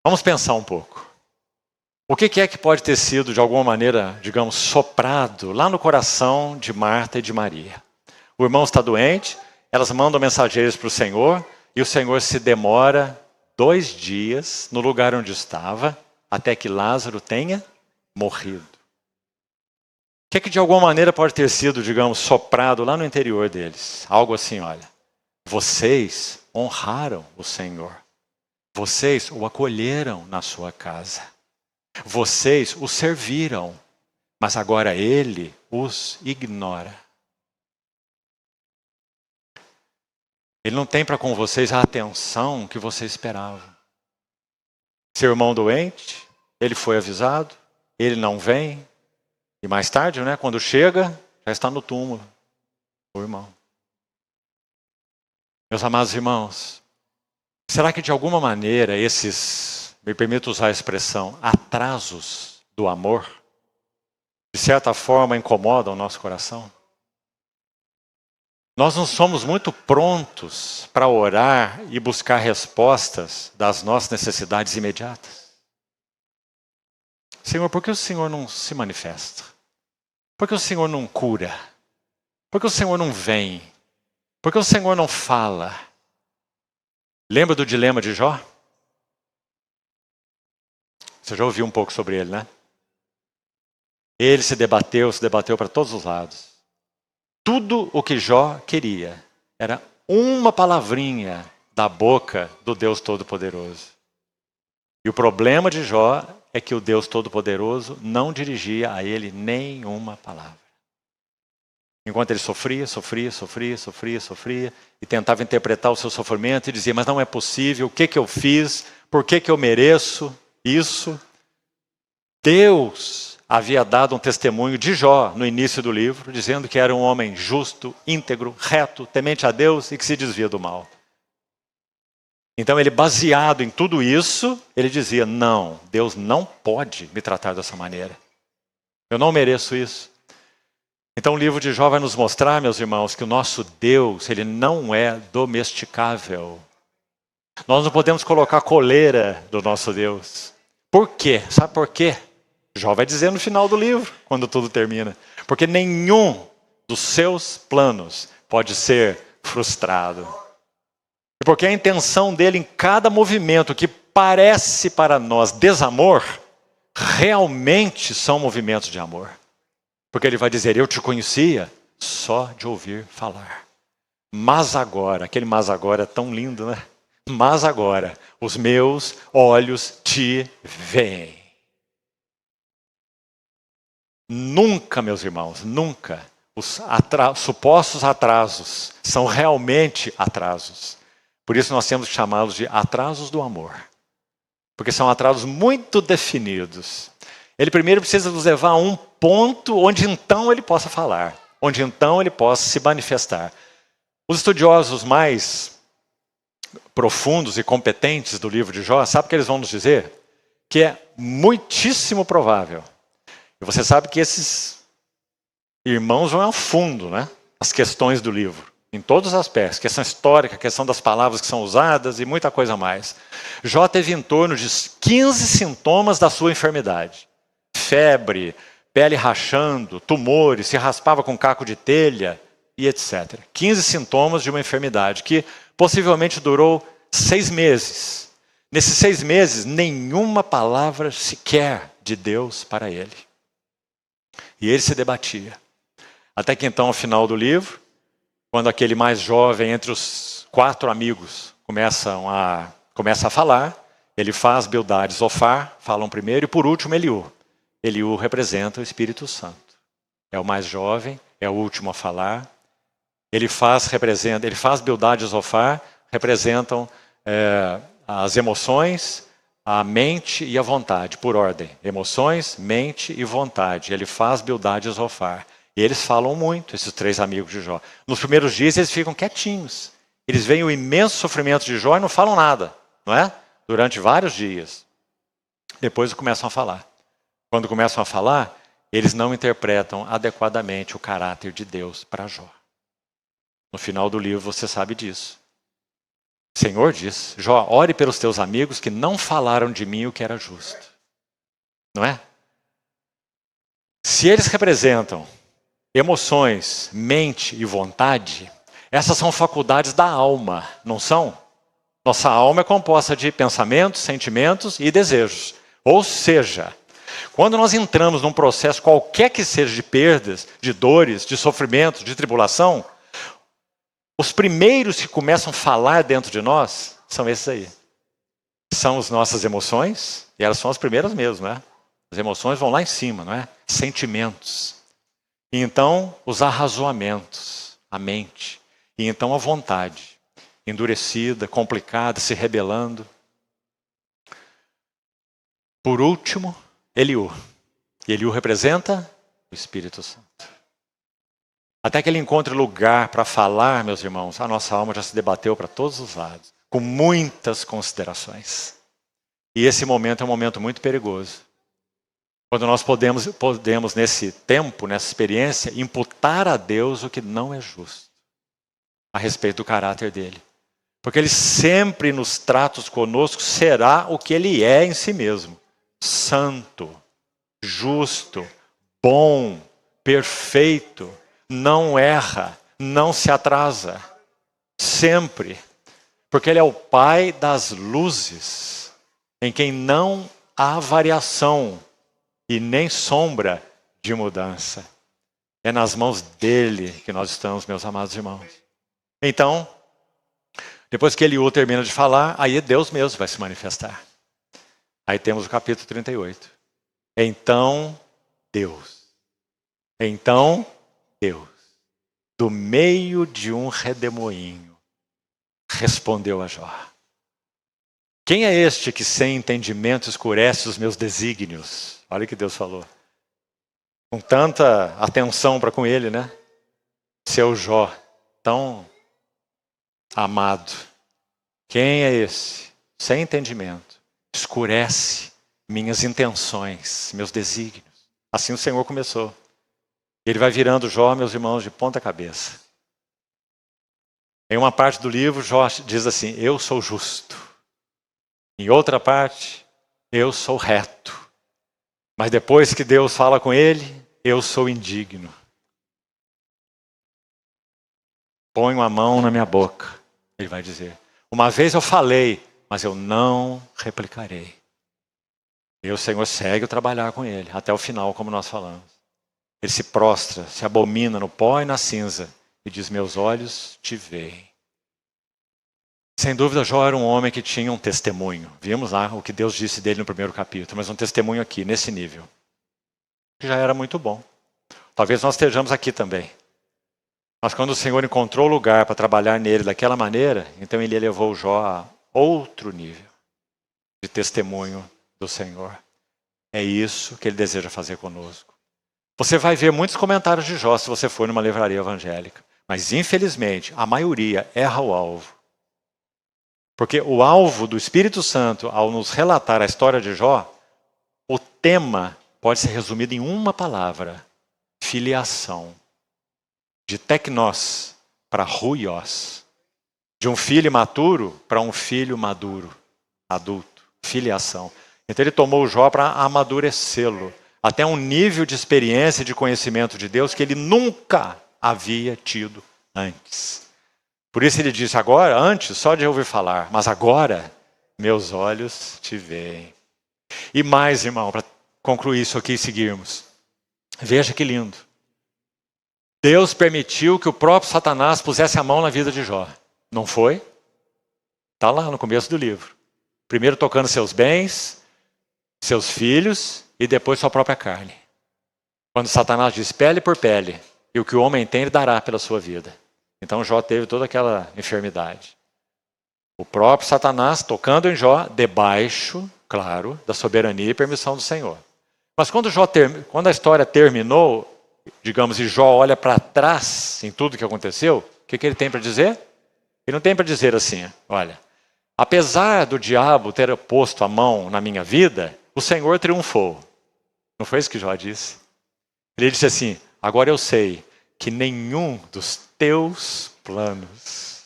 Vamos pensar um pouco. O que é que pode ter sido, de alguma maneira, digamos, soprado lá no coração de Marta e de Maria? O irmão está doente, elas mandam mensageiros para o Senhor, e o Senhor se demora 2 dias no lugar onde estava, até que Lázaro tenha morrido. O que de alguma maneira pode ter sido, digamos, soprado lá no interior deles? Algo assim, olha, vocês honraram o Senhor. Vocês o acolheram na sua casa. Vocês o serviram, mas agora ele os ignora. Ele não tem para com vocês a atenção que vocês esperavam. Seu irmão doente, ele foi avisado, ele não vem. E mais tarde, quando chega, já está no túmulo, o irmão. Meus amados irmãos, será que de alguma maneira esses, me permito usar a expressão, atrasos do amor, de certa forma incomodam o nosso coração? Nós não somos muito prontos para orar e buscar respostas das nossas necessidades imediatas. Senhor, por que o Senhor não se manifesta? Por que o Senhor não cura? Por que o Senhor não vem? Por que o Senhor não fala? Lembra do dilema de Jó? Você já ouviu um pouco sobre ele, né? Ele se debateu para todos os lados. Tudo o que Jó queria era uma palavrinha da boca do Deus Todo-Poderoso. E o problema de Jó é que o Deus Todo-Poderoso não dirigia a ele nenhuma palavra. Enquanto ele sofria, e tentava interpretar o seu sofrimento e dizia, mas não é possível, o que eu fiz? Por que eu mereço isso? Deus havia dado um testemunho de Jó no início do livro, dizendo que era um homem justo, íntegro, reto, temente a Deus e que se desvia do mal. Então ele, baseado em tudo isso, ele dizia, não, Deus não pode me tratar dessa maneira. Eu não mereço isso. Então o livro de Jó vai nos mostrar, meus irmãos, que o nosso Deus, ele não é domesticável. Nós não podemos colocar coleira do nosso Deus. Por quê? Sabe por quê? Jó vai dizer no final do livro, quando tudo termina. Porque nenhum dos seus planos pode ser frustrado. Porque a intenção dele em cada movimento que parece para nós desamor, realmente são movimentos de amor. Porque ele vai dizer, eu te conhecia só de ouvir falar. Mas agora, aquele mas agora é tão lindo, né? Mas agora, os meus olhos te veem. Nunca, meus irmãos, nunca os supostos atrasos são realmente atrasos. Por isso nós temos que chamá-los de atrasos do amor. Porque são atrasos muito definidos. Ele primeiro precisa nos levar a um ponto onde então ele possa falar. Onde então ele possa se manifestar. Os estudiosos mais profundos e competentes do livro de Jó, sabe o que eles vão nos dizer? Que é muitíssimo provável. E você sabe que esses irmãos vão ao fundo, né? As questões do livro. Em todos os aspectos, questão histórica, questão das palavras que são usadas e muita coisa mais. Jó teve em torno de 15 sintomas da sua enfermidade. Febre, pele rachando, tumores, se raspava com caco de telha e etc. 15 sintomas de uma enfermidade que possivelmente durou 6 meses. Nesses 6 meses, nenhuma palavra sequer de Deus para ele. E ele se debatia. Até que então, ao final do livro, quando aquele mais jovem entre os 4 amigos começa a falar, ele faz Bildade e Zofar, falam primeiro, e por último Eliú. Eliú representa o Espírito Santo. É o mais jovem, é o último a falar. Ele faz Bildade e Zofar, representam as emoções, a mente e a vontade, por ordem. Emoções, mente e vontade. Ele faz Bildade e Zofar. E eles falam muito, esses 3 amigos de Jó. Nos primeiros dias eles ficam quietinhos. Eles veem o imenso sofrimento de Jó e não falam nada, não é? Durante vários dias. Depois começam a falar. Quando começam a falar, eles não interpretam adequadamente o caráter de Deus para Jó. No final do livro você sabe disso. O Senhor diz, Jó, ore pelos teus amigos que não falaram de mim o que era justo. Não é? Se eles representam emoções, mente e vontade, essas são faculdades da alma, não são? Nossa alma é composta de pensamentos, sentimentos e desejos. Ou seja, quando nós entramos num processo qualquer que seja de perdas, de dores, de sofrimentos, de tribulação, os primeiros que começam a falar dentro de nós são esses aí. São as nossas emoções, e elas são as primeiras mesmo, né? As emoções vão lá em cima, não é? Sentimentos. E então, os arrazoamentos, a mente. E então, a vontade, endurecida, complicada, se rebelando. Por último, Eliú. E Eliú representa o Espírito Santo. Até que ele encontre lugar para falar, meus irmãos, a nossa alma já se debateu para todos os lados, com muitas considerações. E esse momento é um momento muito perigoso. Quando nós podemos nesse tempo, nessa experiência, imputar a Deus o que não é justo a respeito do caráter dele. Porque ele sempre nos tratos conosco será o que ele é em si mesmo. Santo, justo, bom, perfeito, não erra, não se atrasa. Sempre. Porque ele é o Pai das luzes, em quem não há variação e nem sombra de mudança. É nas mãos dele que nós estamos, meus amados irmãos. Então, depois que Eliú termina de falar, aí Deus mesmo vai se manifestar. Aí temos o capítulo 38. Então, Deus, do meio de um redemoinho, respondeu a Jó. Quem é este que sem entendimento escurece os meus desígnios? Olha o que Deus falou. Com tanta atenção para com ele, né? Seu Jó, tão amado. Quem é esse? Sem entendimento. Escurece minhas intenções, meus desígnios. Assim o Senhor começou. Ele vai virando Jó, meus irmãos, de ponta cabeça. Em uma parte do livro, Jó diz assim, eu sou justo. Em outra parte, eu sou reto. Mas depois que Deus fala com ele, eu sou indigno. Ponho a mão na minha boca, ele vai dizer. Uma vez eu falei, mas eu não replicarei. E o Senhor segue a trabalhar com ele, até o final, como nós falamos. Ele se prostra, se abomina no pó e na cinza, e diz, meus olhos te veem. Sem dúvida, Jó era um homem que tinha um testemunho. Vimos lá o que Deus disse dele no primeiro capítulo, mas um testemunho aqui, nesse nível. Que já era muito bom. Talvez nós estejamos aqui também. Mas quando o Senhor encontrou lugar para trabalhar nele daquela maneira, então ele elevou Jó a outro nível de testemunho do Senhor. É isso que ele deseja fazer conosco. Você vai ver muitos comentários de Jó se você for numa livraria evangélica. Mas, infelizmente, a maioria erra o alvo. Porque o alvo do Espírito Santo, ao nos relatar a história de Jó, o tema pode ser resumido em uma palavra. Filiação. De teknos para huios. De um filho imaturo para um filho maduro, adulto. Filiação. Então ele tomou o Jó para amadurecê-lo. Até um nível de experiência e de conhecimento de Deus que ele nunca havia tido antes. Por isso ele disse, agora, antes, só de ouvir falar, mas agora, meus olhos te veem. E mais, irmão, para concluir isso aqui e seguirmos. Veja que lindo. Deus permitiu que o próprio Satanás pusesse a mão na vida de Jó. Não foi? Está lá no começo do livro. Primeiro tocando seus bens, seus filhos e depois sua própria carne. Quando Satanás diz pele por pele, e o que o homem tem ele dará pela sua vida. Então Jó teve toda aquela enfermidade. O próprio Satanás tocando em Jó, debaixo, claro, da soberania e permissão do Senhor. Mas quando a história terminou, digamos, e Jó olha para trás em tudo que aconteceu, o que ele tem para dizer? Ele não tem para dizer assim, olha, apesar do diabo ter posto a mão na minha vida, o Senhor triunfou. Não foi isso que Jó disse? Ele disse assim, agora eu sei que nenhum dos teus planos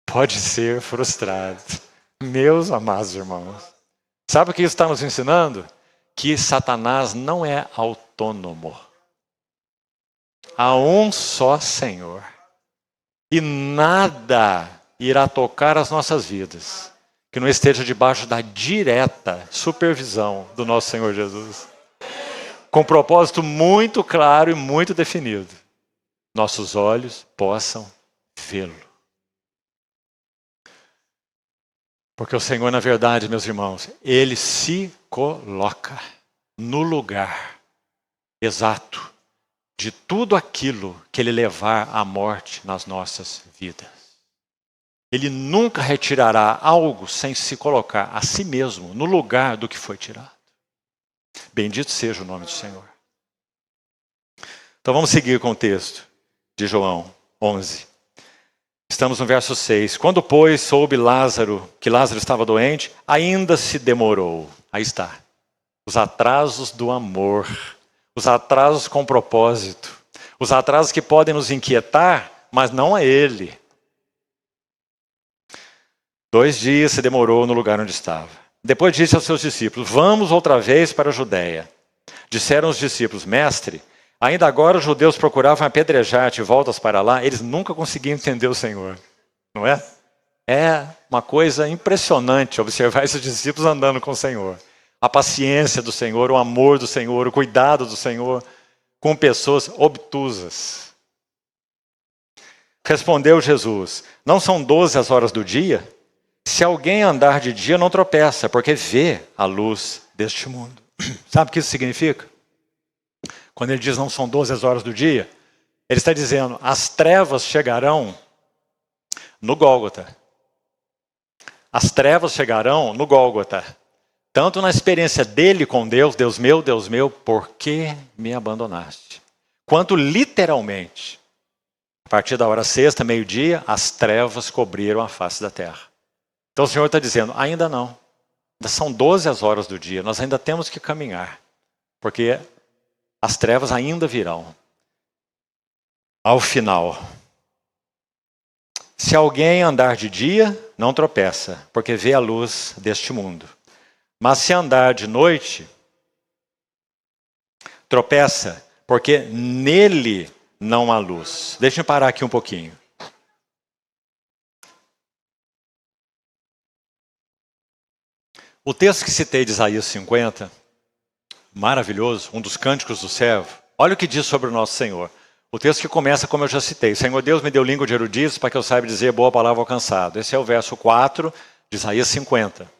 pode ser frustrado. Meus amados irmãos. Sabe o que isso está nos ensinando? Que Satanás não é autônomo. Há um só Senhor. E nada irá tocar as nossas vidas que não esteja debaixo da direta supervisão do nosso Senhor Jesus. Com um propósito muito claro e muito definido. Nossos olhos possam vê-lo. Porque o Senhor, na verdade, meus irmãos, Ele se coloca no lugar exato de tudo aquilo que Ele levar à morte nas nossas vidas. Ele nunca retirará algo sem se colocar a si mesmo no lugar do que foi tirado. Bendito seja o nome do Senhor. Então vamos seguir com o texto de João 11. Estamos no verso 6. Quando, pois, soube Lázaro que Lázaro estava doente, ainda se demorou. Aí está. Os atrasos do amor. Os atrasos com propósito. Os atrasos que podem nos inquietar, mas não a Ele. 2 dias se demorou no lugar onde estava. Depois disse aos seus discípulos, vamos outra vez para a Judéia. Disseram os discípulos, mestre, ainda agora os judeus procuravam apedrejar-te, voltas para lá, eles nunca conseguiam entender o Senhor. Não é? É uma coisa impressionante observar esses discípulos andando com o Senhor. A paciência do Senhor, o amor do Senhor, o cuidado do Senhor com pessoas obtusas. Respondeu Jesus, não são 12 as horas do dia? Se alguém andar de dia não tropeça, porque vê a luz deste mundo. Sabe o que isso significa? Quando ele diz não são 12 as horas do dia, ele está dizendo, as trevas chegarão no Gólgota. As trevas chegarão no Gólgota. Tanto na experiência dele com Deus, Deus meu, por que me abandonaste? Quanto literalmente, a partir da hora sexta, meio-dia, as trevas cobriram a face da terra. Então o Senhor está dizendo, ainda não. Ainda são 12 as horas do dia, nós ainda temos que caminhar. Porque as trevas ainda virão. Ao final. Se alguém andar de dia, não tropeça, porque vê a luz deste mundo. Mas se andar de noite, tropeça, porque nele não há luz. Deixa eu parar aqui um pouquinho. O texto que citei de Isaías 50, maravilhoso, um dos cânticos do servo. Olha o que diz sobre o nosso Senhor. O texto que começa como eu já citei. Senhor Deus me deu língua de eruditos para que eu saiba dizer boa palavra alcançada. Esse é o verso 4 de Isaías 50.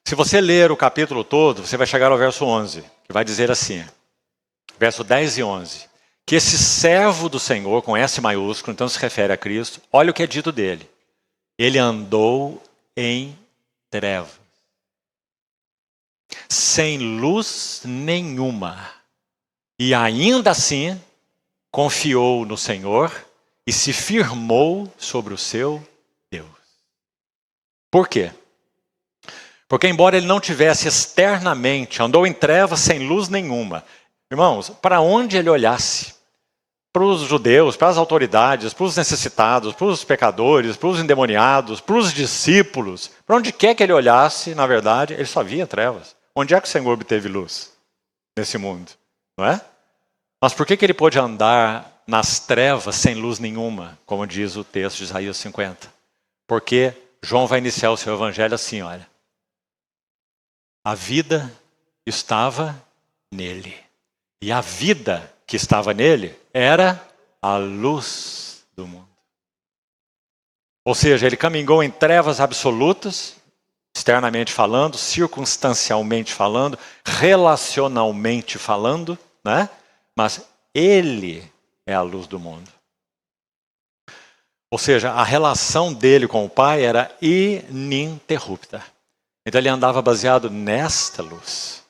Se você ler o capítulo todo, você vai chegar ao verso 11, que vai dizer assim, verso 10 e 11, que esse servo do Senhor, com S maiúsculo, então se refere a Cristo, olha o que é dito dele. Ele andou em trevas, sem luz nenhuma, e ainda assim confiou no Senhor e se firmou sobre o seu Deus. Por quê? Porque embora ele não tivesse externamente, andou em trevas sem luz nenhuma. Irmãos, para onde ele olhasse, para os judeus, para as autoridades, para os necessitados, para os pecadores, para os endemoniados, para os discípulos, para onde quer que ele olhasse, na verdade, ele só via trevas. Onde é que o Senhor obteve luz? Nesse mundo, não é? Mas por que ele pôde andar nas trevas sem luz nenhuma, como diz o texto de Isaías 50? Porque João vai iniciar o seu evangelho assim, olha. A vida estava nele. E a vida que estava nele era a luz do mundo. Ou seja, ele caminhou em trevas absolutas, externamente falando, circunstancialmente falando, relacionalmente falando, né? Mas ele é a luz do mundo. Ou seja, a relação dele com o Pai era ininterrupta. Então ele andava baseado nesta luz.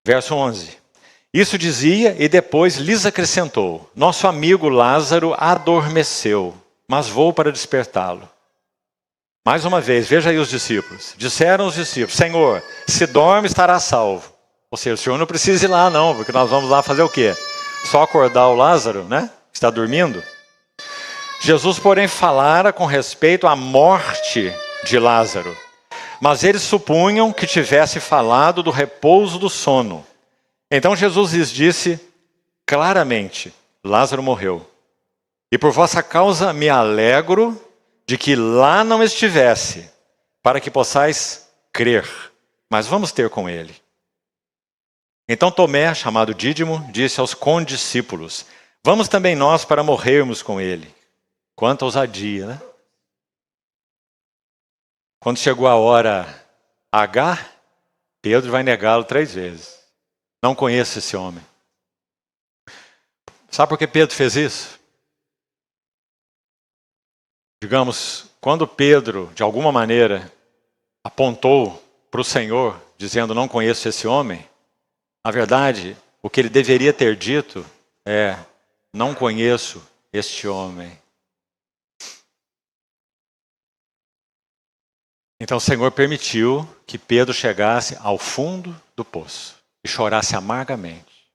Verso 11. Isso dizia e depois lhes acrescentou: nosso amigo Lázaro adormeceu, mas vou para despertá-lo. Mais uma vez, veja aí os discípulos. Disseram os discípulos: Senhor, se dorme estará salvo. Ou seja, o Senhor não precisa ir lá não, porque nós vamos lá fazer o quê? Só acordar o Lázaro, né? Está dormindo. Jesus, porém, falara com respeito à morte de Lázaro. Mas eles supunham que tivesse falado do repouso do sono. Então Jesus lhes disse claramente: Lázaro morreu. E por vossa causa me alegro de que lá não estivesse, para que possais crer. Mas vamos ter com ele. Então Tomé, chamado Dídimo, disse aos condiscípulos: vamos também nós para morrermos com ele. Quanta ousadia, né? Quando chegou a hora H, Pedro vai negá-lo 3 vezes. Não conheço esse homem. Sabe por que Pedro fez isso? Digamos, quando Pedro, de alguma maneira, apontou para o Senhor, dizendo: não conheço esse homem, na verdade, o que ele deveria ter dito é: não conheço este homem. Então o Senhor permitiu que Pedro chegasse ao fundo do poço e chorasse amargamente.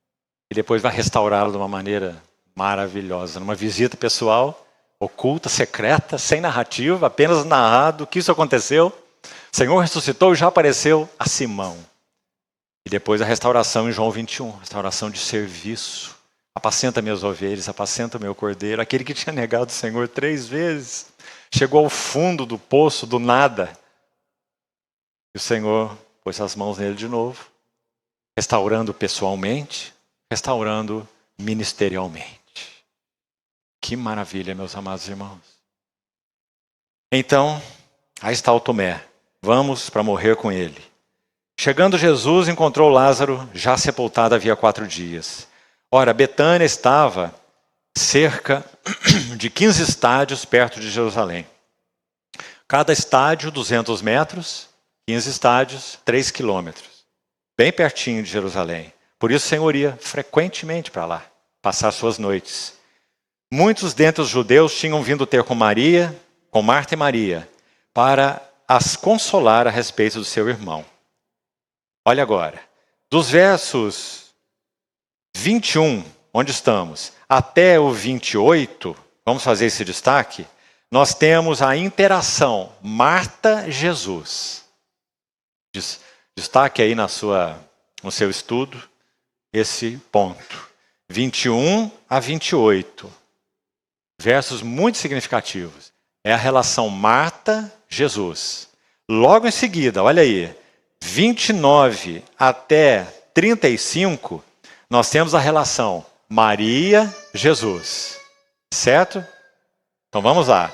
E depois vai restaurá-lo de uma maneira maravilhosa, numa visita pessoal, oculta, secreta, sem narrativa, apenas narrado que isso aconteceu. O Senhor ressuscitou e já apareceu a Simão. E depois a restauração em João 21, restauração de serviço. Apacenta minhas ovelhas, apacenta meu cordeiro. Aquele que tinha negado o Senhor 3 vezes, chegou ao fundo do poço, do nada. E o Senhor pôs as mãos nele de novo, restaurando pessoalmente, restaurando ministerialmente. Que maravilha, meus amados irmãos. Então, aí está o Tomé. Vamos para morrer com ele. Chegando Jesus, encontrou Lázaro já sepultado havia 4 dias. Ora, Betânia estava cerca de 15 estádios perto de Jerusalém. Cada estádio, 200 metros, 15 estádios, 3 quilômetros. Bem pertinho de Jerusalém. Por isso o Senhor ia frequentemente para lá, passar suas noites. Muitos dentre os judeus tinham vindo ter com Marta e Maria, para as consolar a respeito do seu irmão. Olha agora, dos versos 21, onde estamos, até o 28, vamos fazer esse destaque, nós temos a interação Marta-Jesus. Destaque aí no seu estudo esse ponto. 21 a 28. Versos muito significativos. É a relação Marta-Jesus. Logo em seguida, olha aí, 29 até 35, nós temos a relação Maria-Jesus. Certo? Então vamos lá.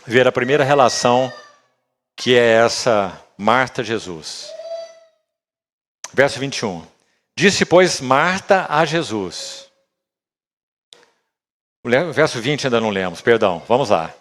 Ver a primeira relação, que é essa Marta-Jesus. Verso 21. Disse, pois, Marta a Jesus. O verso 20 ainda não lemos, perdão, vamos lá.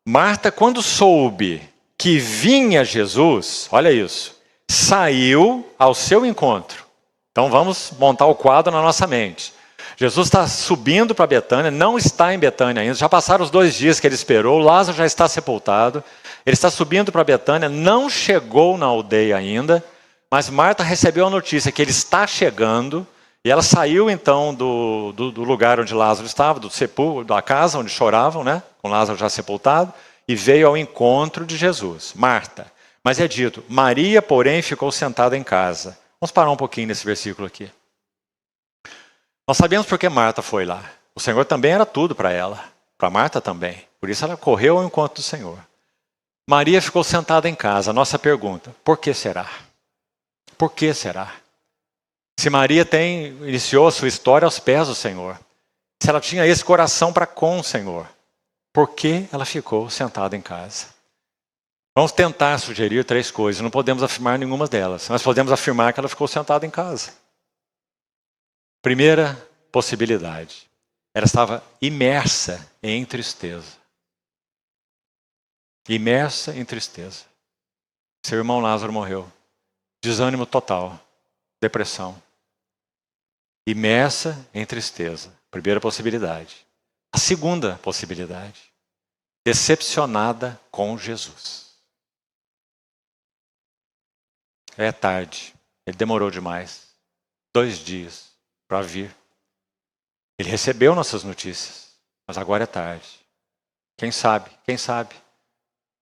Marta, quando soube que vinha Jesus, olha isso, saiu ao seu encontro. Então vamos montar o quadro na nossa mente. Jesus está subindo para Betânia, não está em Betânia ainda, já passaram os 2 dias que ele esperou, Lázaro já está sepultado, ele está subindo para Betânia, não chegou na aldeia ainda, mas Marta recebeu a notícia que ele está chegando, e ela saiu então do lugar onde Lázaro estava, da casa onde choravam, né, com Lázaro já sepultado, e veio ao encontro de Jesus, Marta. Mas é dito, Maria, porém, ficou sentada em casa. Vamos parar um pouquinho nesse versículo aqui. Nós sabemos por que Marta foi lá. O Senhor também era tudo para ela, para Marta também. Por isso ela correu ao encontro do Senhor. Maria ficou sentada em casa. Nossa pergunta, por que será? Por que será? Se Maria iniciou a sua história aos pés do Senhor, se ela tinha esse coração para com o Senhor, por que ela ficou sentada em casa? Vamos tentar sugerir 3 coisas. Não podemos afirmar nenhuma delas, mas podemos afirmar que ela ficou sentada em casa. Primeira possibilidade, ela estava imersa em tristeza. imersa em tristeza. Seu irmão Lázaro morreu. Desânimo total, depressão. Imersa em tristeza. Primeira possibilidade. A segunda possibilidade. Decepcionada com Jesus. É tarde. Ele demorou demais. 2 dias para vir. Ele recebeu nossas notícias, mas agora é tarde. Quem sabe,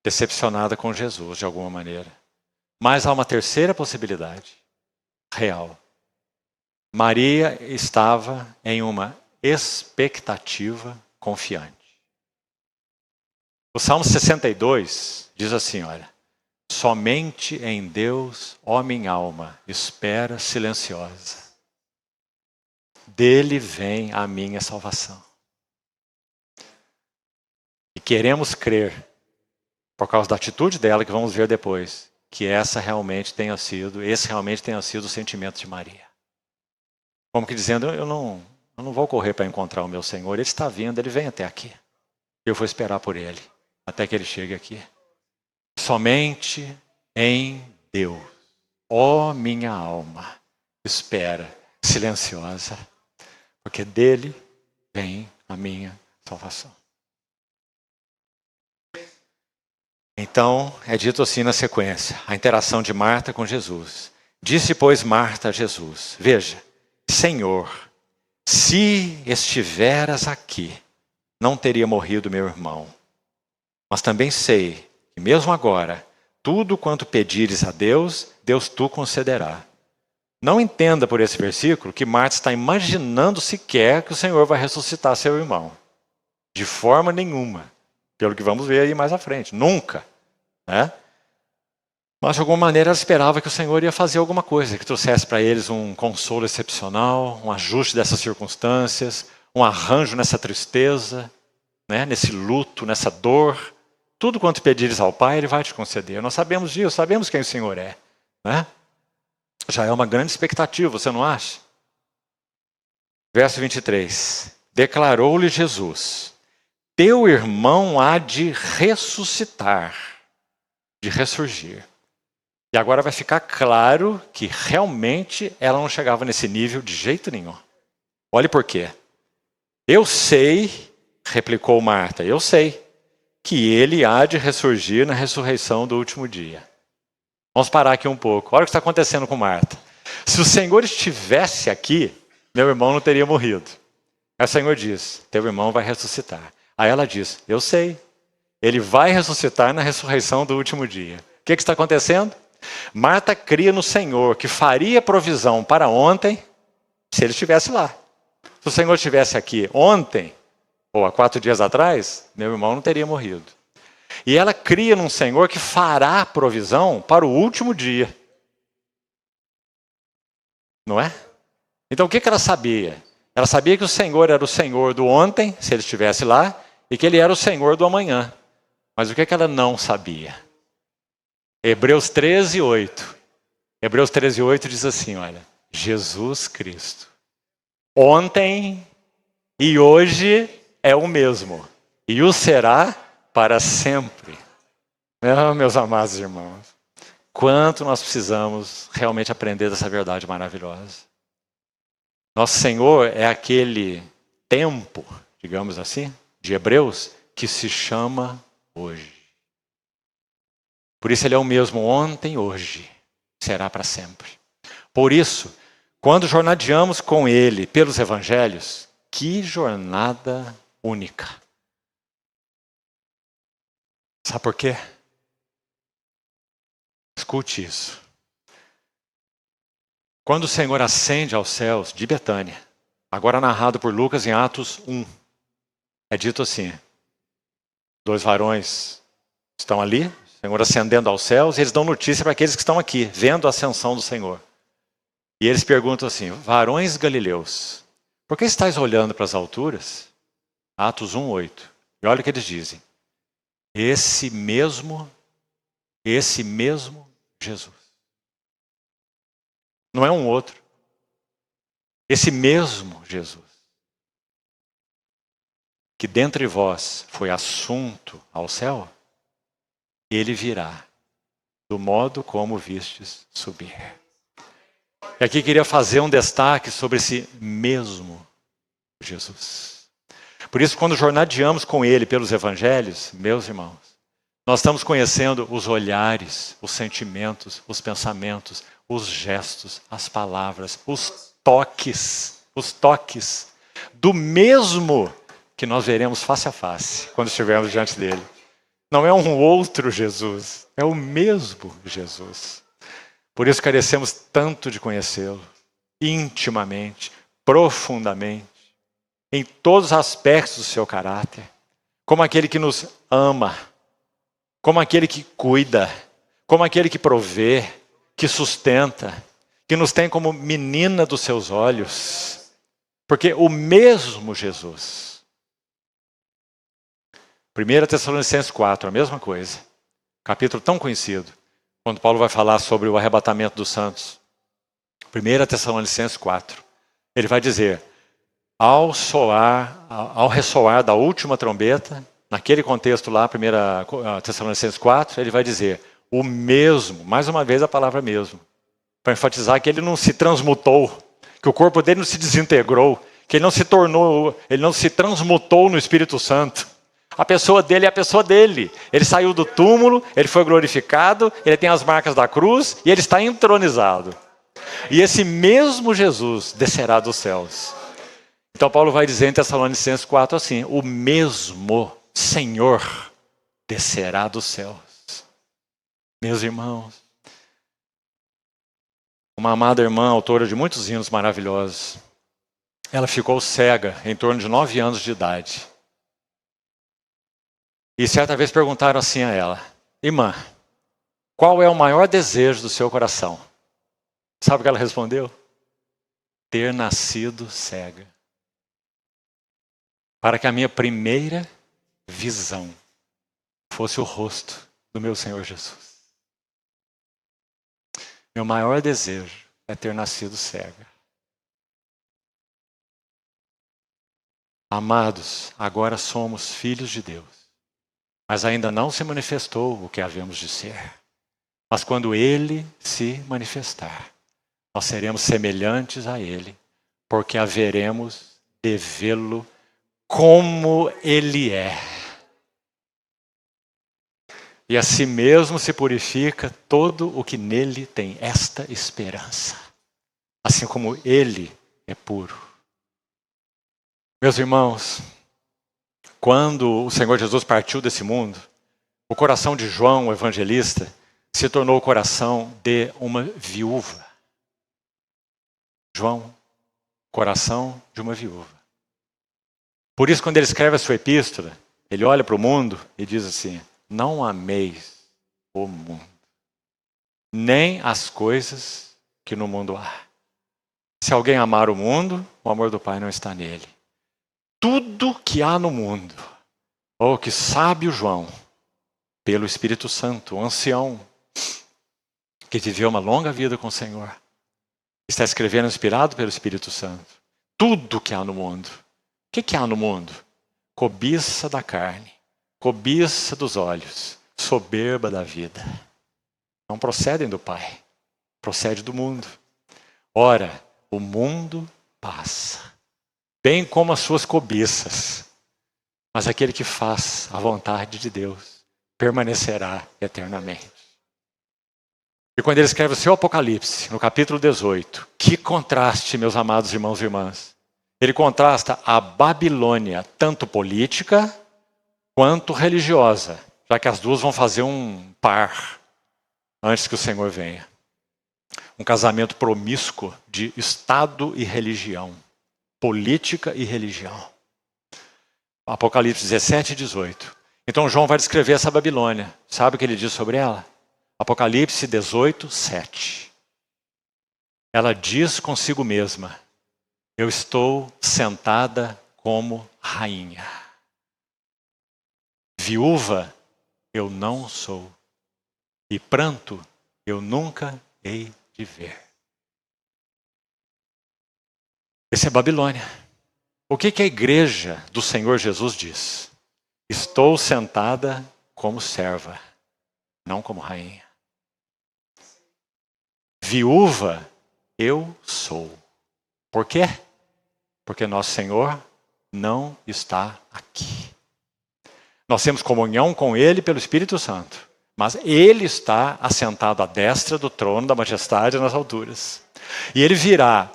decepcionada com Jesus de alguma maneira. Mas há uma terceira possibilidade, real. Maria estava em uma expectativa confiante. O Salmo 62 diz assim, olha. Somente em Deus, ó minha alma, espera silenciosa. Dele vem a minha salvação. E queremos crer, por causa da atitude dela, que vamos ver depois, que esse realmente tenha sido o sentimento de Maria. Como que dizendo, eu não vou correr para encontrar o meu Senhor, Ele está vindo, Ele vem até aqui. Eu vou esperar por Ele, até que Ele chegue aqui. Somente em Deus, ó minha alma, espera silenciosa, porque dele vem a minha salvação. Então, é dito assim na sequência, a interação de Marta com Jesus. Disse, pois, Marta a Jesus, veja, Senhor, se estiveras aqui, não teria morrido meu irmão. Mas também sei que mesmo agora, tudo quanto pedires a Deus, Deus tu concederá. Não entenda por esse versículo que Marta está imaginando sequer que o Senhor vai ressuscitar seu irmão. De forma nenhuma. Pelo que vamos ver aí mais à frente. Nunca. Né? Mas de alguma maneira ela esperava que o Senhor ia fazer alguma coisa, que trouxesse para eles um consolo excepcional, um ajuste dessas circunstâncias, um arranjo nessa tristeza, né? Nesse luto, nessa dor. Tudo quanto pedires ao Pai, Ele vai te conceder. Nós sabemos disso, sabemos quem o Senhor é. Né? Já é uma grande expectativa, você não acha? Verso 23. Declarou-lhe Jesus, teu irmão há de ressuscitar, de ressurgir. E agora vai ficar claro que realmente ela não chegava nesse nível de jeito nenhum. Olhe por quê. Eu sei, replicou Marta, eu sei que ele há de ressurgir na ressurreição do último dia. Vamos parar aqui um pouco. Olha o que está acontecendo com Marta. Se o Senhor estivesse aqui, meu irmão não teria morrido. Aí o Senhor diz, teu irmão vai ressuscitar. Aí ela diz, eu sei. Ele vai ressuscitar na ressurreição do último dia. O que está acontecendo? Marta cria no Senhor que faria provisão para ontem, se ele estivesse lá. Se o Senhor estivesse aqui ontem, ou há 4 dias atrás, meu irmão não teria morrido. E ela cria num Senhor que fará provisão para o último dia. Não é? Então o que ela sabia? Ela sabia que o Senhor era o Senhor do ontem, se ele estivesse lá, e que ele era o Senhor do amanhã. Mas o que ela não sabia? Hebreus 13:8. Hebreus 13:8 diz assim, olha, Jesus Cristo, ontem e hoje é o mesmo, e o será para sempre. Meus amados irmãos, quanto nós precisamos realmente aprender dessa verdade maravilhosa. Nosso Senhor é aquele tempo, digamos assim, de Hebreus, que se chama hoje. Por isso ele é o mesmo ontem, hoje, será para sempre. Por isso, quando jornadeamos com ele pelos evangelhos, que jornada única. Sabe por quê? Escute isso. Quando o Senhor ascende aos céus de Betânia, agora narrado por Lucas em Atos 1, é dito assim, 2 varões estão ali, o Senhor ascendendo aos céus, e eles dão notícia para aqueles que estão aqui, vendo a ascensão do Senhor. E eles perguntam assim, varões galileus, por que estáis olhando para as alturas? Atos 1:8. E olha o que eles dizem. Esse mesmo Jesus. Não é um outro. Esse mesmo Jesus. Que dentre vós foi assunto ao céu, ele virá, do modo como vistes subir. E aqui queria fazer um destaque sobre esse mesmo Jesus. Por isso, quando jornadeamos com ele pelos evangelhos, meus irmãos, nós estamos conhecendo os olhares, os sentimentos, os pensamentos, os gestos, as palavras, os toques do mesmo que nós veremos face a face quando estivermos diante dele. Não é um outro Jesus, é o mesmo Jesus. Por isso carecemos tanto de conhecê-lo, intimamente, profundamente, em todos os aspectos do seu caráter, como aquele que nos ama, como aquele que cuida, como aquele que provê, que sustenta, que nos tem como menina dos seus olhos. Porque o mesmo Jesus. 1 Tessalonicenses 4, a mesma coisa. Capítulo tão conhecido, quando Paulo vai falar sobre o arrebatamento dos santos. 1 Tessalonicenses 4. Ele vai dizer, ao ressoar da última trombeta, naquele contexto lá, 1 Tessalonicenses 4, ele vai dizer, o mesmo, mais uma vez a palavra mesmo, para enfatizar que ele não se transmutou, que o corpo dele não se desintegrou, que ele não se transmutou no Espírito Santo. A pessoa dele é a pessoa dele. Ele saiu do túmulo, ele foi glorificado, ele tem as marcas da cruz e ele está entronizado. E esse mesmo Jesus descerá dos céus. Então Paulo vai dizer em Tessalonicenses 4 assim, o mesmo Senhor descerá dos céus. Meus irmãos, uma amada irmã, autora de muitos hinos maravilhosos, ela ficou cega em torno de 9 anos de idade. E certa vez perguntaram assim a ela, irmã, qual é o maior desejo do seu coração? Sabe o que ela respondeu? Ter nascido cega. Para que a minha primeira visão fosse o rosto do meu Senhor Jesus. Meu maior desejo é ter nascido cega. Amados, agora somos filhos de Deus. Mas ainda não se manifestou o que havemos de ser. Mas quando ele se manifestar, nós seremos semelhantes a ele, porque haveremos de vê-lo como ele é. E a si mesmo se purifica todo o que nele tem esta esperança. Assim como ele é puro. Meus irmãos, quando o Senhor Jesus partiu desse mundo, o coração de João, o evangelista, se tornou o coração de uma viúva. João, coração de uma viúva. Por isso, quando ele escreve a sua epístola, ele olha para o mundo e diz assim, não ameis o mundo, nem as coisas que no mundo há. Se alguém amar o mundo, o amor do Pai não está nele. Tudo que há no mundo, ou que sabe o João, pelo Espírito Santo, o ancião, que viveu uma longa vida com o Senhor, está escrevendo inspirado pelo Espírito Santo. Tudo que há no mundo. O que há no mundo? Cobiça da carne, cobiça dos olhos, soberba da vida. Não procedem do Pai, procede do mundo. Ora, o mundo passa, bem como as suas cobiças. Mas aquele que faz a vontade de Deus permanecerá eternamente. E quando ele escreve o seu Apocalipse, no capítulo 18, que contraste, meus amados irmãos e irmãs. Ele contrasta a Babilônia, tanto política quanto religiosa, já que as duas vão fazer um par antes que o Senhor venha. Um casamento promíscuo de Estado e religião, política e religião. Apocalipse 17 e 18. Então João vai descrever essa Babilônia. Sabe o que ele diz sobre ela? Apocalipse 18, 7. Ela diz consigo mesma, eu estou sentada como rainha. Viúva eu não sou, e pranto eu nunca hei de ver. Esse é Babilônia. O que a igreja do Senhor Jesus diz? Estou sentada como serva. não como rainha. Viúva, eu sou. Por quê? Porque nosso Senhor não está aqui. Nós temos comunhão com Ele pelo Espírito Santo, mas Ele está assentado à destra do trono da majestade nas alturas. E Ele virá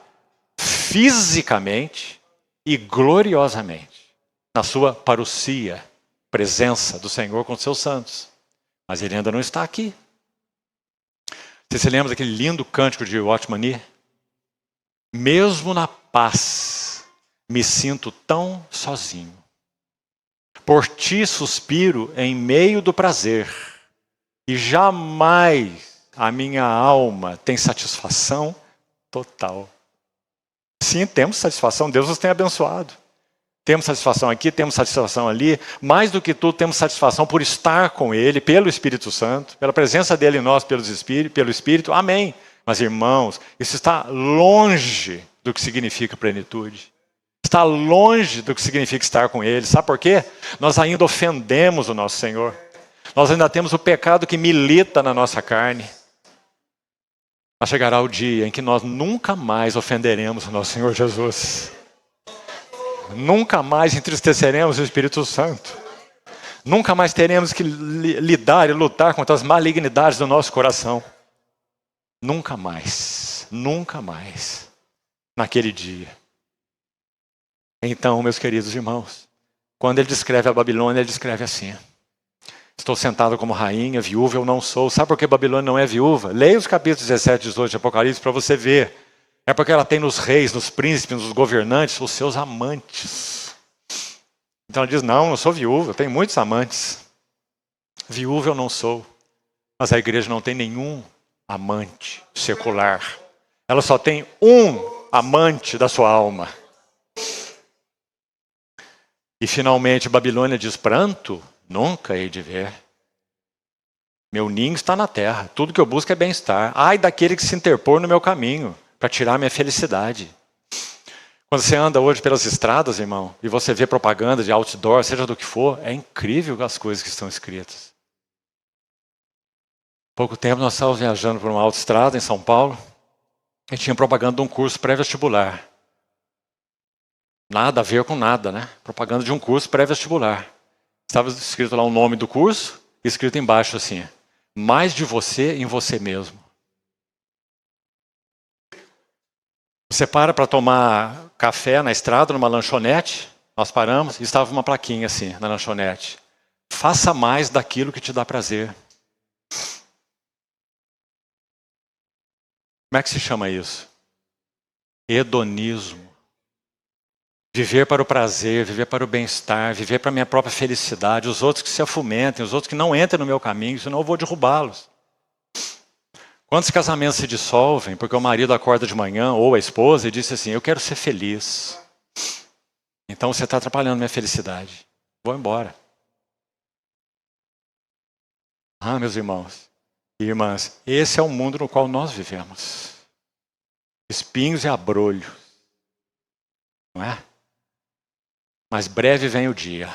fisicamente e gloriosamente na sua parousia, presença do Senhor com os seus santos. Mas Ele ainda não está aqui. Você se lembra daquele lindo cântico de Watchman Nee? Mesmo na paz, me sinto tão sozinho. Por ti suspiro em meio do prazer, e jamais a minha alma tem satisfação total. Sim, temos satisfação, Deus nos tem abençoado. Temos satisfação aqui, temos satisfação ali. Mais do que tudo, temos satisfação por estar com Ele, pelo Espírito Santo, pela presença dEle em nós, pelo Espírito. Amém. Mas, irmãos, isso está longe do que significa plenitude. Está longe do que significa estar com Ele. Sabe por quê? Nós ainda ofendemos o nosso Senhor. Nós ainda temos o pecado que milita na nossa carne. Mas chegará o dia em que nós nunca mais ofenderemos o nosso Senhor Jesus. Nunca mais entristeceremos o Espírito Santo. Nunca mais teremos que lidar e lutar contra as malignidades do nosso coração. Nunca mais. Nunca mais. Naquele dia. Então, meus queridos irmãos, quando ele descreve a Babilônia, ele descreve assim: estou sentado como rainha, viúva eu não sou. Sabe por que Babilônia não é viúva? Leia os capítulos 17 e 18 de Apocalipse para você ver. É porque ela tem nos reis, nos príncipes, nos governantes, os seus amantes. Então ela diz, não, eu sou viúva, eu tenho muitos amantes. Viúva eu não sou. Mas a igreja não tem nenhum amante secular. Ela só tem um amante da sua alma. E finalmente Babilônia diz, pranto, nunca hei de ver. Meu ninho está na terra, tudo que eu busco é bem-estar. Ai daquele que se interpor no meu caminho, para tirar minha felicidade. Quando você anda hoje pelas estradas, irmão, e você vê propaganda de outdoor, seja do que for, é incrível as coisas que estão escritas. Há pouco tempo nós estávamos viajando por uma autoestrada em São Paulo, e tinha propaganda de um curso pré-vestibular. Nada a ver com nada, né? Propaganda de um curso pré-vestibular. Estava escrito lá o nome do curso, escrito embaixo assim, mais de você em você mesmo. Você para tomar café na estrada, numa lanchonete, nós paramos e estava uma plaquinha assim na lanchonete. Faça mais daquilo que te dá prazer. Como é que se chama isso? Hedonismo. Viver para o prazer, viver para o bem-estar, viver para a minha própria felicidade. Os outros que se afumentem, os outros que não entrem no meu caminho, senão eu vou derrubá-los. Quantos casamentos se dissolvem porque o marido acorda de manhã, ou a esposa, e diz assim, eu quero ser feliz. Então você está atrapalhando minha felicidade. Vou embora. Ah, meus irmãos e irmãs, esse é o mundo no qual nós vivemos. Espinhos e abrolhos. Não é? Mas breve vem o dia.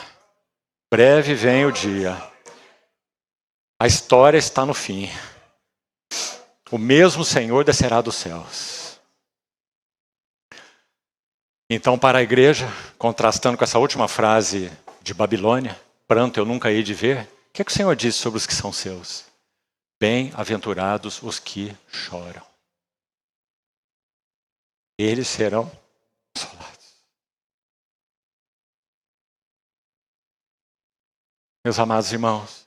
Breve vem o dia. A história está no fim. O mesmo Senhor descerá dos céus. Então, para a igreja, contrastando com essa última frase de Babilônia, pranto eu nunca hei de ver, o que é que o Senhor diz sobre os que são seus? Bem-aventurados os que choram. Eles serão consolados. Meus amados irmãos,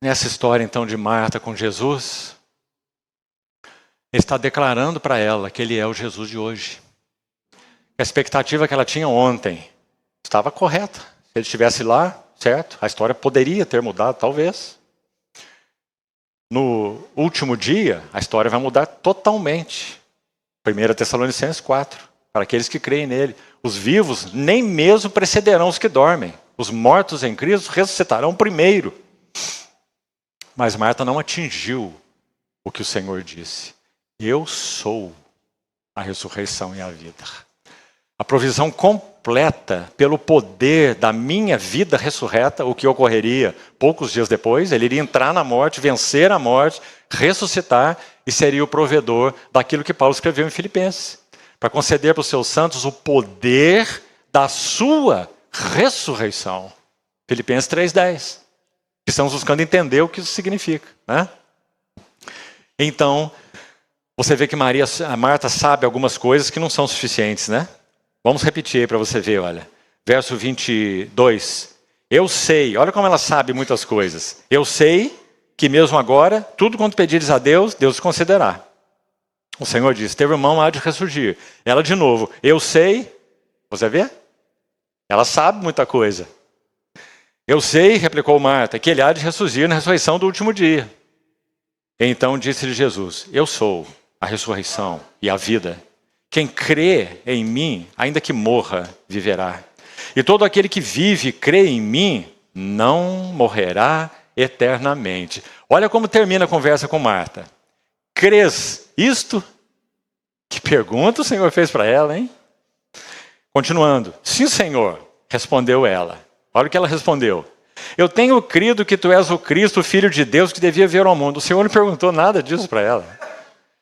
nessa história então de Marta com Jesus, ele está declarando para ela que ele é o Jesus de hoje. A expectativa que ela tinha ontem estava correta. Se ele estivesse lá, certo? A história poderia ter mudado, talvez. No último dia, a história vai mudar totalmente. 1 Tessalonicenses 4. Para aqueles que creem nele. Os vivos nem mesmo precederão os que dormem. Os mortos em Cristo ressuscitarão primeiro. Mas Marta não atingiu o que o Senhor disse. Eu sou a ressurreição e a vida. A provisão completa pelo poder da minha vida ressurreta, o que ocorreria poucos dias depois. Ele iria entrar na morte, vencer a morte, ressuscitar e seria o provedor daquilo que Paulo escreveu em Filipenses. Para conceder para os seus santos o poder da sua ressurreição. Filipenses 3:10. Estamos buscando entender o que isso significa, né? Então, você vê que Marta sabe algumas coisas que não são suficientes, né? Vamos repetir aí para você ver, olha. Verso 22. Eu sei, olha como ela sabe muitas coisas. Eu sei que mesmo agora, tudo quanto pedires a Deus, Deus concederá. O Senhor disse, teu irmão há de ressurgir. Ela de novo, eu sei, você vê? Ela sabe muita coisa. Eu sei, replicou Marta, que ele há de ressurgir na ressurreição do último dia. Então disse-lhe Jesus, eu sou a ressurreição e a vida. Quem crê em mim, ainda que morra, viverá. E todo aquele que vive e crê em mim, não morrerá eternamente. Olha como termina a conversa com Marta. Crês isto? Que pergunta o Senhor fez para ela, hein? Continuando. Sim, Senhor, respondeu ela. Olha o que ela respondeu. Eu tenho crido que tu és o Cristo, o Filho de Deus, que devia vir ao mundo. O Senhor não perguntou nada disso para ela.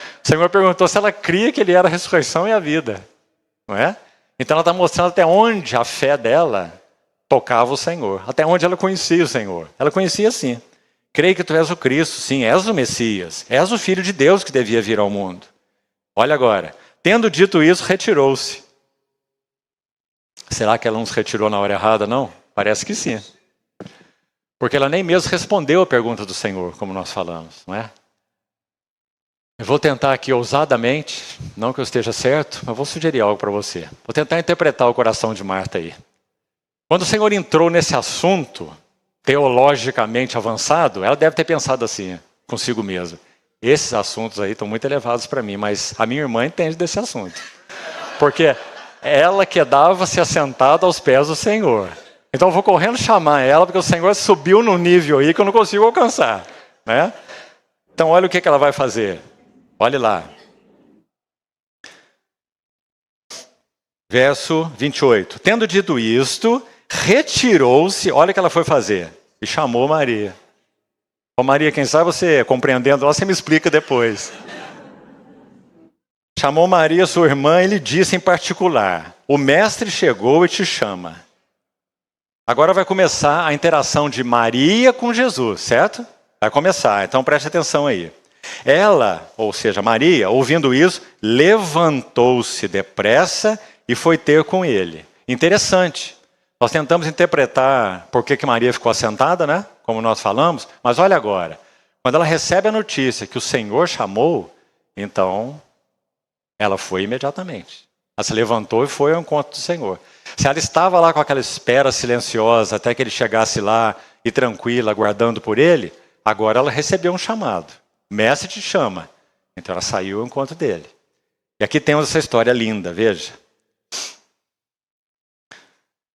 O Senhor perguntou se ela cria que Ele era a ressurreição e a vida. Não é? Então ela está mostrando até onde a fé dela tocava o Senhor. Até onde ela conhecia o Senhor. Ela conhecia sim. Creio que tu és o Cristo, sim, és o Messias. És o Filho de Deus que devia vir ao mundo. Olha agora. Tendo dito isso, retirou-se. Será que ela não se retirou na hora errada, não? Parece que sim. Porque ela nem mesmo respondeu a pergunta do Senhor, como nós falamos, não é? Eu vou tentar aqui ousadamente, não que eu esteja certo, mas vou sugerir algo para você. Vou tentar interpretar o coração de Marta aí. Quando o Senhor entrou nesse assunto, teologicamente avançado, ela deve ter pensado assim, consigo mesma. Esses assuntos aí estão muito elevados para mim, mas a minha irmã entende desse assunto. Porque ela quedava-se assentada aos pés do Senhor. Então eu vou correndo chamar ela, porque o Senhor subiu num nível aí que eu não consigo alcançar. Né? Então olha o que ela vai fazer. Olhe lá. Verso 28. Tendo dito isto, retirou-se, olha o que ela foi fazer. E chamou Maria. Ô Maria, quem sabe você compreendendo, você me explica depois. Chamou Maria, sua irmã, e lhe disse em particular, o mestre chegou e te chama. Agora vai começar a interação de Maria com Jesus, certo? Vai começar, então preste atenção aí. Ela, ou seja, Maria, ouvindo isso, levantou-se depressa e foi ter com ele. Interessante. Nós tentamos interpretar por que Maria ficou assentada, né? Como nós falamos, mas olha agora. Quando ela recebe a notícia que o Senhor chamou, então ela foi imediatamente. Ela se levantou e foi ao encontro do Senhor. Se ela estava lá com aquela espera silenciosa até que ele chegasse lá e tranquila, aguardando por ele, agora ela recebeu um chamado. O mestre te chama. Então ela saiu ao encontro dele. E aqui temos essa história linda, veja.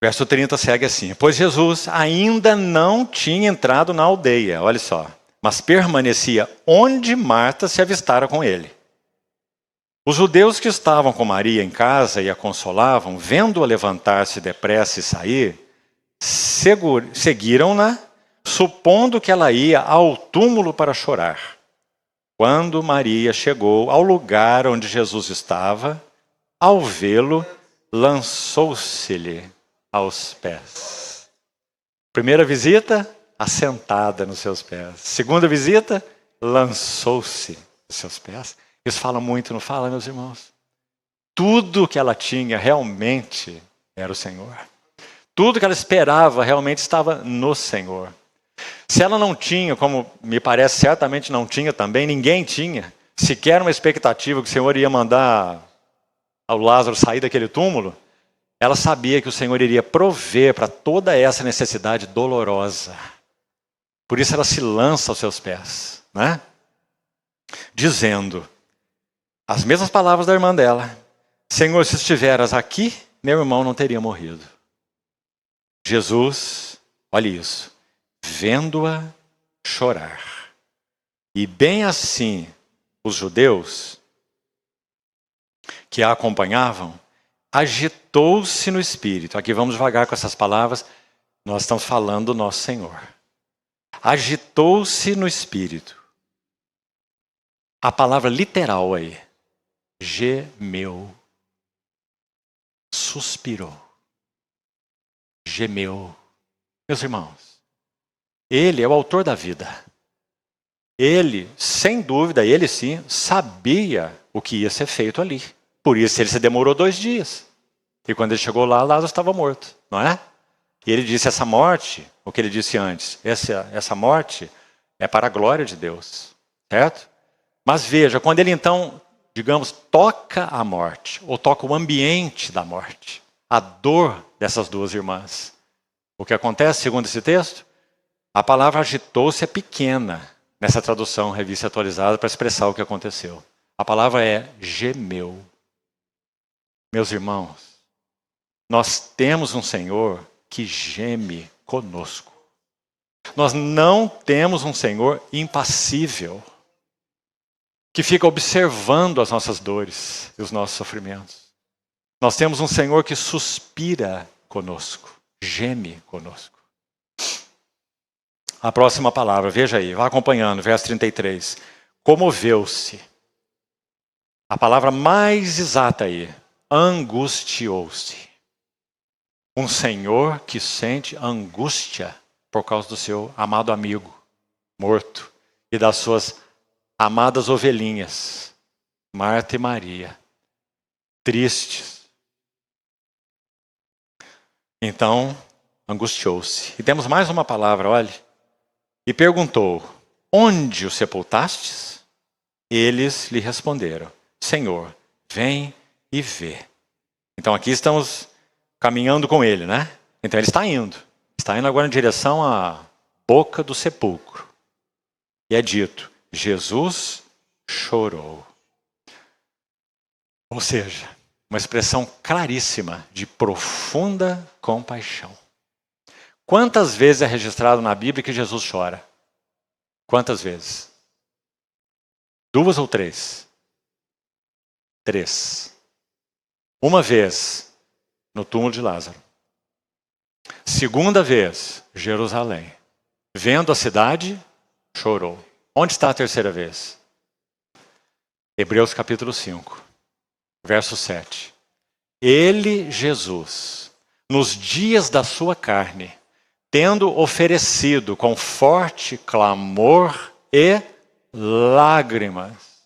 Verso 30 segue assim. Pois Jesus ainda não tinha entrado na aldeia, olha só. Mas permanecia onde Marta se avistara com ele. Os judeus que estavam com Maria em casa e a consolavam, vendo-a levantar-se depressa e sair, seguiram-na, supondo que ela ia ao túmulo para chorar. Quando Maria chegou ao lugar onde Jesus estava, ao vê-lo, lançou-se-lhe aos pés. Primeira visita, assentada nos seus pés. Segunda visita, lançou-se nos seus pés. Isso fala muito, não fala, meus irmãos? Tudo que ela tinha realmente era o Senhor. Tudo que ela esperava realmente estava no Senhor. Se ela não tinha, como me parece certamente não tinha também, ninguém tinha, sequer uma expectativa que o Senhor ia mandar ao Lázaro sair daquele túmulo, ela sabia que o Senhor iria prover para toda essa necessidade dolorosa. Por isso ela se lança aos seus pés, né? Dizendo as mesmas palavras da irmã dela. Senhor, se estiveras aqui, meu irmão não teria morrido. Jesus, olha isso, vendo-a chorar. E bem assim, os judeus que a acompanhavam, agitou-se no espírito. Aqui vamos devagar com essas palavras. Nós estamos falando do nosso Senhor. Agitou-se no espírito. A palavra literal aí. Gemeu. Suspirou. Gemeu. Meus irmãos, Ele é o autor da vida. Ele, sem dúvida, ele sim, sabia o que ia ser feito ali. Por isso ele se demorou 2 dias. E quando ele chegou lá, Lázaro estava morto, não é? E ele disse, essa morte, o que ele disse antes, essa morte é para a glória de Deus, certo? Mas veja, quando ele então, digamos, toca a morte, ou toca o ambiente da morte, a dor dessas 2 irmãs, o que acontece, segundo esse texto? A palavra agitou-se é pequena, nessa tradução revista atualizada, para expressar o que aconteceu. A palavra é gemeu. Meus irmãos, nós temos um Senhor que geme conosco. Nós não temos um Senhor impassível, que fica observando as nossas dores e os nossos sofrimentos. Nós temos um Senhor que suspira conosco, geme conosco. A próxima palavra, veja aí, vá acompanhando, verso 33. Comoveu-se. A palavra mais exata aí, angustiou-se. Um Senhor que sente angústia por causa do seu amado amigo morto e das suas amadas ovelhinhas, Marta e Maria, tristes. Então, angustiou-se. E temos mais uma palavra, olhe. E perguntou, onde o sepultastes? Eles lhe responderam, Senhor, vem e vê. Então aqui estamos caminhando com ele, né? Então ele está indo agora em direção à boca do sepulcro. E é dito, Jesus chorou. Ou seja, uma expressão claríssima de profunda compaixão. Quantas vezes é registrado na Bíblia que Jesus chora? Quantas vezes? 2 ou 3? 3. Uma vez no túmulo de Lázaro. Segunda vez, Jerusalém. Vendo a cidade, chorou. Onde está a terceira vez? Hebreus capítulo 5, verso 7. Ele, Jesus, nos dias da sua carne, tendo oferecido com forte clamor e lágrimas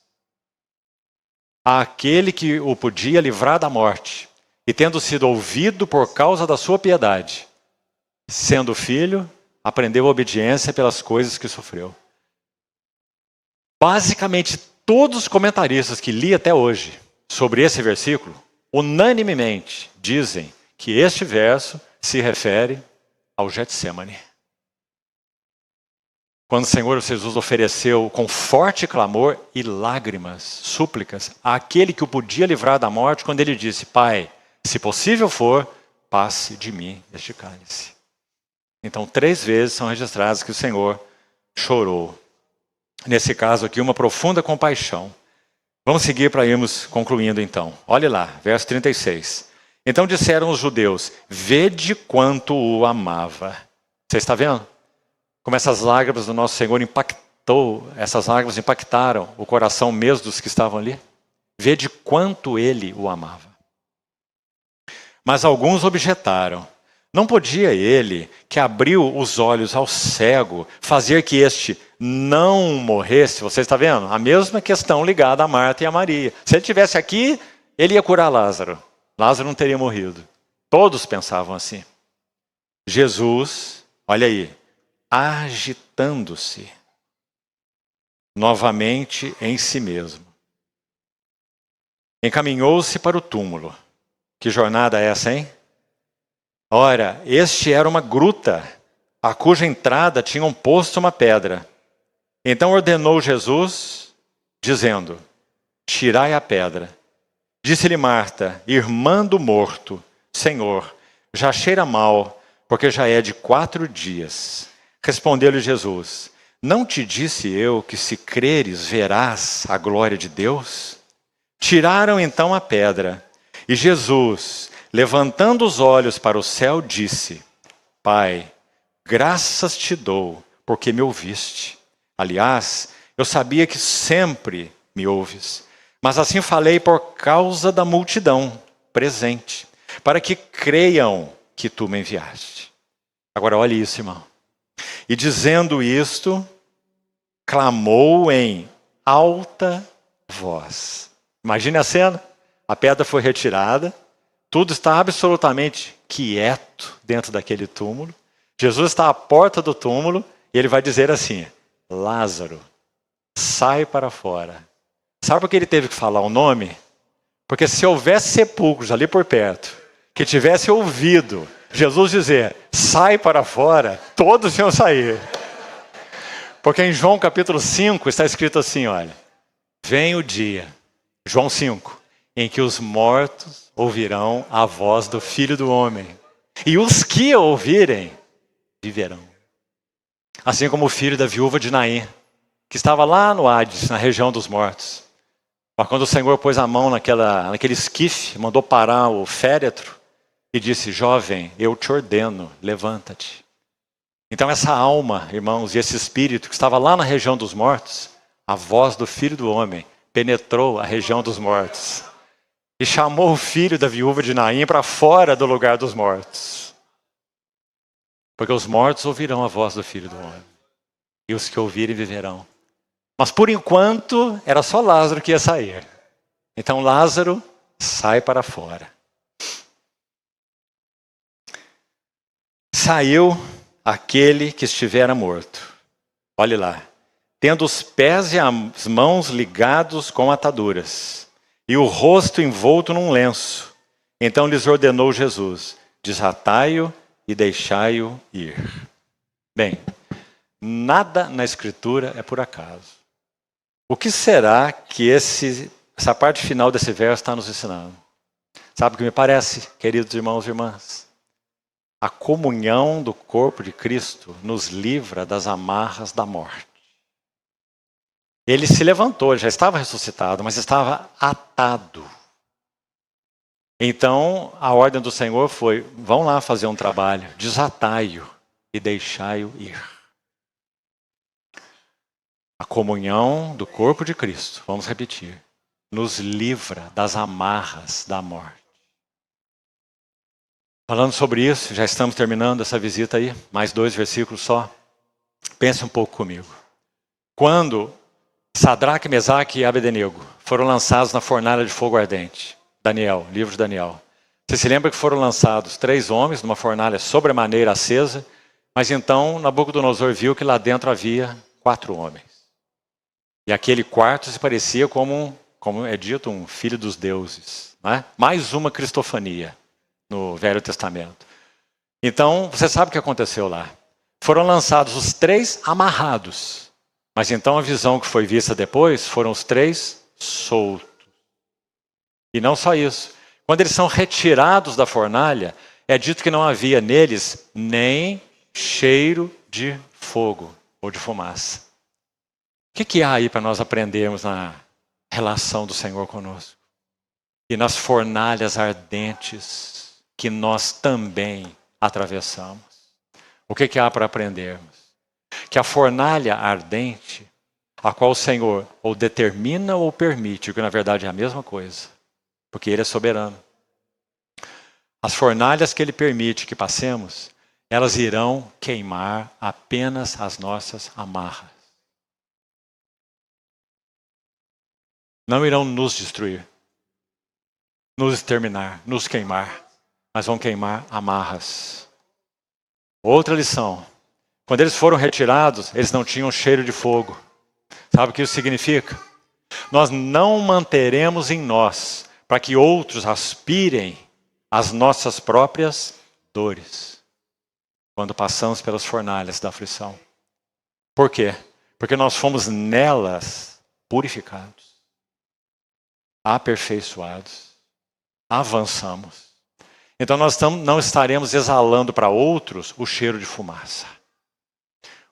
àquele que o podia livrar da morte, e tendo sido ouvido por causa da sua piedade, sendo filho, aprendeu a obediência pelas coisas que sofreu. Basicamente, todos os comentaristas que li até hoje sobre esse versículo, unanimemente dizem que este verso se refere ao Getsemane. Quando o Senhor Jesus ofereceu com forte clamor e lágrimas, súplicas, àquele que o podia livrar da morte, quando ele disse, Pai, se possível for, passe de mim este cálice. Então, 3 vezes são registradas que o Senhor chorou. Nesse caso aqui, uma profunda compaixão. Vamos seguir para irmos concluindo então. Olhe lá, verso 36. Então disseram os judeus, vede quanto o amava. Você está vendo? Como essas lágrimas do nosso Senhor essas lágrimas impactaram o coração mesmo dos que estavam ali. Vede quanto ele o amava. Mas alguns objetaram. Não podia ele, que abriu os olhos ao cego, fazer que este não morresse? Você está vendo? A mesma questão ligada a Marta e a Maria. Se ele estivesse aqui, ele ia curar Lázaro. Lázaro não teria morrido. Todos pensavam assim. Jesus, olha aí, agitando-se novamente em si mesmo, encaminhou-se para o túmulo. Que jornada é essa, hein? Ora, este era uma gruta, a cuja entrada tinham posto uma pedra. Então ordenou Jesus, dizendo, tirai a pedra. Disse-lhe Marta, irmã do morto, Senhor, já cheira mal, porque já é de 4 dias. Respondeu-lhe Jesus, não te disse eu que se creres verás a glória de Deus? Tiraram então a pedra. E Jesus, levantando os olhos para o céu, disse: Pai, graças te dou, porque me ouviste. Aliás, eu sabia que sempre me ouves, mas assim falei por causa da multidão presente, para que creiam que tu me enviaste. Agora olhe isso, irmão. E dizendo isto, clamou em alta voz. Imagine a cena. A pedra foi retirada, tudo está absolutamente quieto dentro daquele túmulo. Jesus está à porta do túmulo e ele vai dizer assim: Lázaro, sai para fora. Sabe por que ele teve que falar o nome? Porque se houvesse sepulcros ali por perto, que tivesse ouvido Jesus dizer, sai para fora, todos iam sair. Porque em João capítulo 5 está escrito assim, olha, vem o dia, João 5, em que os mortos ouvirão a voz do Filho do Homem. E os que ouvirem, viverão. Assim como o filho da viúva de Naim, que estava lá no Hades, na região dos mortos. Mas quando o Senhor pôs a mão naquele esquife, mandou parar o féretro e disse, jovem, eu te ordeno, levanta-te. Então essa alma, irmãos, e esse espírito que estava lá na região dos mortos, a voz do Filho do Homem penetrou a região dos mortos e chamou o filho da viúva de Naim para fora do lugar dos mortos. Porque os mortos ouvirão a voz do Filho do Homem e os que ouvirem viverão. Mas por enquanto era só Lázaro que ia sair. Então Lázaro sai para fora. Saiu aquele que estivera morto. Olhe lá. Tendo os pés e as mãos ligados com ataduras, e o rosto envolto num lenço. Então lhes ordenou Jesus, desatai-o e deixai-o ir. Bem, nada na Escritura é por acaso. O que será que essa parte final desse verso está nos ensinando? Sabe o que me parece, queridos irmãos e irmãs? A comunhão do corpo de Cristo nos livra das amarras da morte. Ele se levantou, ele já estava ressuscitado, mas estava atado. Então, a ordem do Senhor foi, vão lá fazer um trabalho, desatai-o e deixai-o ir. A comunhão do corpo de Cristo, vamos repetir, nos livra das amarras da morte. Falando sobre isso, já estamos terminando essa visita aí, mais 2 versículos só. Pense um pouco comigo. Quando Sadraque, Mesaque e Abednego foram lançados na fornalha de fogo ardente, Daniel, livro de Daniel. Você se lembra que foram lançados 3 homens numa fornalha sobremaneira acesa, mas então Nabucodonosor viu que lá dentro havia 4 homens. E aquele quarto se parecia como é dito, um filho dos deuses. Né? Mais uma cristofania no Velho Testamento. Então, você sabe o que aconteceu lá. Foram lançados os 3 amarrados. Mas então a visão que foi vista depois foram os 3 soltos. E não só isso. Quando eles são retirados da fornalha, é dito que não havia neles nem cheiro de fogo ou de fumaça. O que há aí para nós aprendermos na relação do Senhor conosco? E nas fornalhas ardentes que nós também atravessamos. O que há para aprendermos? Que a fornalha ardente, a qual o Senhor ou determina ou permite, que na verdade é a mesma coisa, porque Ele é soberano. As fornalhas que Ele permite que passemos, elas irão queimar apenas as nossas amarras. Não irão nos destruir, nos exterminar, nos queimar, mas vão queimar amarras. Outra lição. Quando eles foram retirados, eles não tinham cheiro de fogo. Sabe o que isso significa? Nós não manteremos em nós para que outros aspirem as nossas próprias dores quando passamos pelas fornalhas da aflição. Por quê? Porque nós fomos nelas purificados, aperfeiçoados, avançamos. Então nós não estaremos exalando para outros o cheiro de fumaça.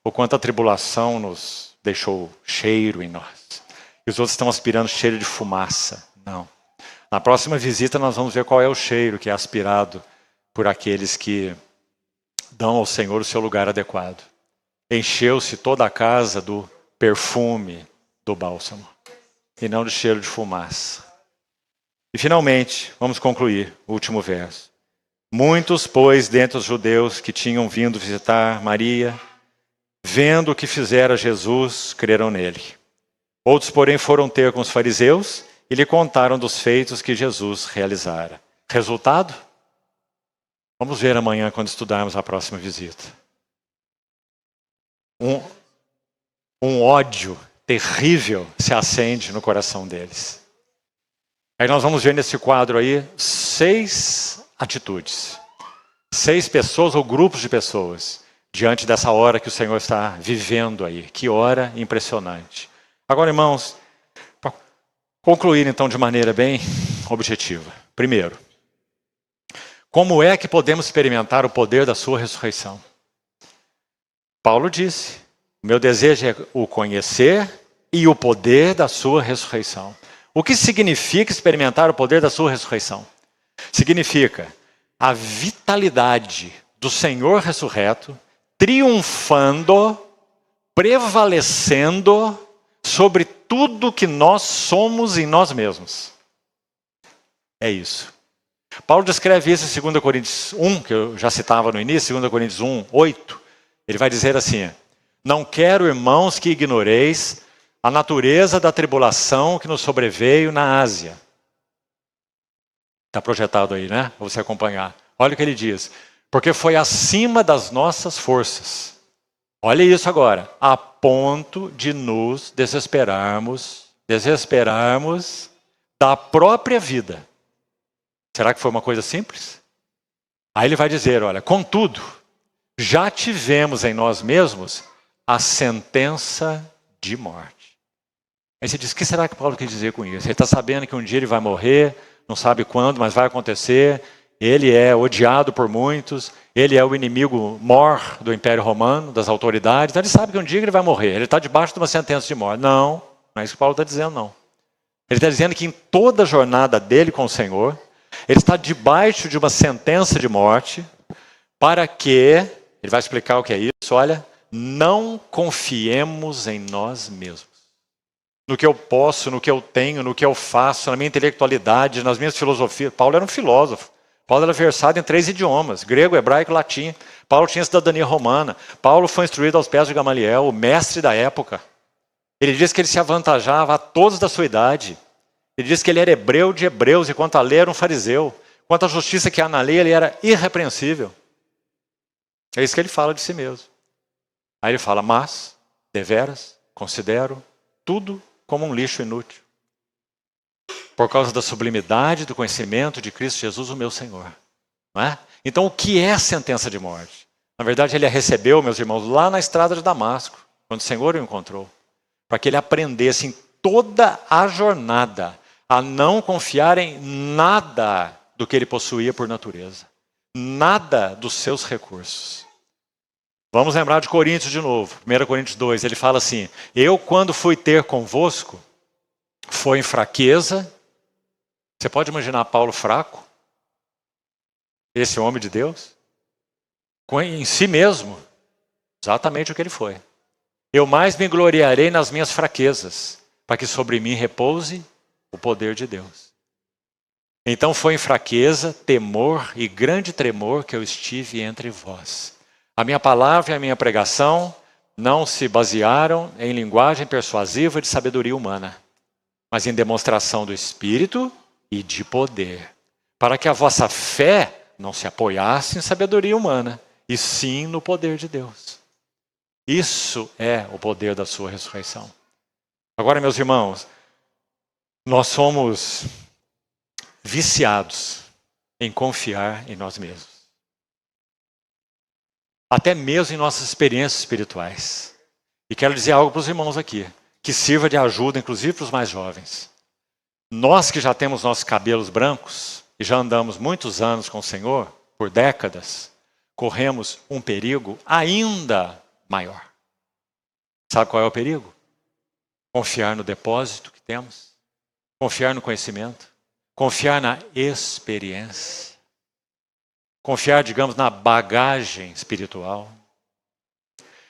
O quanto a tribulação nos deixou cheiro em nós. E os outros estão aspirando cheiro de fumaça. Não. Na próxima visita nós vamos ver qual é o cheiro que é aspirado por aqueles que dão ao Senhor o seu lugar adequado. Encheu-se toda a casa do perfume do bálsamo, e não de cheiro de fumaça. E finalmente, vamos concluir o último verso. Muitos, pois, dentre os judeus que tinham vindo visitar Maria, vendo o que fizera Jesus, creram nele. Outros, porém, foram ter com os fariseus e lhe contaram dos feitos que Jesus realizara. Resultado? Vamos ver amanhã quando estudarmos a próxima visita. Um ódio terrível se acende no coração deles. Aí nós vamos ver nesse quadro aí 6 atitudes. 6 pessoas ou grupos de pessoas diante dessa hora que o Senhor está vivendo aí. Que hora impressionante. Agora, irmãos, para concluir então de maneira bem objetiva. Primeiro, como é que podemos experimentar o poder da sua ressurreição? Paulo disse, o meu desejo é o conhecer e o poder da sua ressurreição. O que significa experimentar o poder da sua ressurreição? Significa a vitalidade do Senhor ressurreto, triunfando, prevalecendo sobre tudo que nós somos em nós mesmos. É isso. Paulo descreve isso em 2 Coríntios 1, que eu já citava no início, 2 Coríntios 1, 8. Ele vai dizer assim, não quero, irmãos, que ignoreis a natureza da tribulação que nos sobreveio na Ásia. Está projetado aí, né? Para você acompanhar. Olha o que ele diz. Porque foi acima das nossas forças. Olha isso agora. A ponto de nos desesperarmos da própria vida. Será que foi uma coisa simples? Aí ele vai dizer, olha, contudo, já tivemos em nós mesmos a sentença de morte. Aí você diz, o que será que Paulo quer dizer com isso? Ele está sabendo que um dia ele vai morrer, não sabe quando, mas vai acontecer. Ele é odiado por muitos, ele é o inimigo mor do Império Romano, das autoridades. Então ele sabe que um dia ele vai morrer, ele está debaixo de uma sentença de morte. Não é isso que Paulo está dizendo, não. Ele está dizendo que em toda a jornada dele com o Senhor, ele está debaixo de uma sentença de morte, para que, ele vai explicar o que é isso, olha, não confiemos em nós mesmos. No que eu posso, no que eu tenho, no que eu faço, na minha intelectualidade, nas minhas filosofias. Paulo era um filósofo. Paulo era versado em 3 idiomas, grego, hebraico e latim. Paulo tinha cidadania romana. Paulo foi instruído aos pés de Gamaliel, o mestre da época. Ele diz que ele se avantajava a todos da sua idade. Ele diz que ele era hebreu de hebreus, e quanto à lei era um fariseu. Quanto à justiça que há na lei, ele era irrepreensível. É isso que ele fala de si mesmo. Aí ele fala, mas, deveras, considero tudo como um lixo inútil. Por causa da sublimidade do conhecimento de Cristo Jesus, o meu Senhor. Não é? Então, o que é a sentença de morte? Na verdade, ele a recebeu, meus irmãos, lá na estrada de Damasco, quando o Senhor o encontrou. Para que ele aprendesse em toda a jornada a não confiar em nada do que ele possuía por natureza. Nada dos seus recursos. Vamos lembrar de Coríntios de novo. 1 Coríntios 2, ele fala assim, eu quando fui ter convosco, foi em fraqueza. Você pode imaginar Paulo fraco? Esse homem de Deus? Em si mesmo, exatamente o que ele foi. Eu mais me gloriarei nas minhas fraquezas, para que sobre mim repouse o poder de Deus. Então foi em fraqueza, temor e grande tremor que eu estive entre vós. A minha palavra e a minha pregação não se basearam em linguagem persuasiva de sabedoria humana, mas em demonstração do Espírito e de poder, para que a vossa fé não se apoiasse em sabedoria humana, e sim no poder de Deus. Isso é o poder da sua ressurreição. Agora, meus irmãos, nós somos viciados em confiar em nós mesmos. Até mesmo em nossas experiências espirituais. E quero dizer algo para os irmãos aqui, que sirva de ajuda, inclusive para os mais jovens. Nós que já temos nossos cabelos brancos, e já andamos muitos anos com o Senhor, por décadas, corremos um perigo ainda maior. Sabe qual é o perigo? Confiar no depósito que temos, confiar no conhecimento, confiar na experiência, confiar, digamos, na bagagem espiritual.